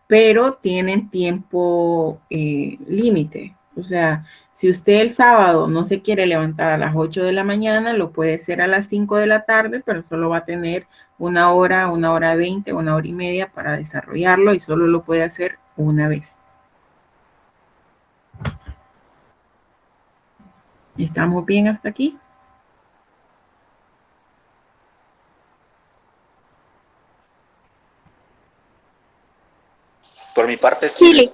pero tienen tiempo límite. O sea, si usted el sábado no se quiere levantar a las 8 de la mañana, lo puede hacer a las 5 de la tarde, pero solo va a tener 1 hora, 1 hora 20, 1 hora y media para desarrollarlo y solo lo puede hacer una vez. ¿Estamos bien hasta aquí? Por mi parte, sí.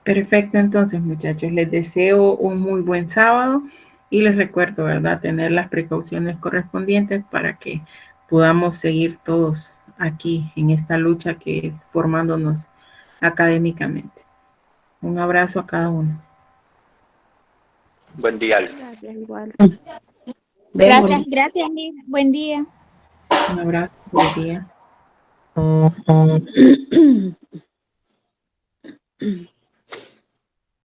Perfecto, entonces, muchachos, les deseo un muy buen sábado y les recuerdo, ¿verdad?, tener las precauciones correspondientes para que podamos seguir todos aquí en esta lucha que es formándonos académicamente. Un abrazo a cada uno. Buen día. Gracias, igual. Gracias, Lick. Buen día. Un abrazo, buen día.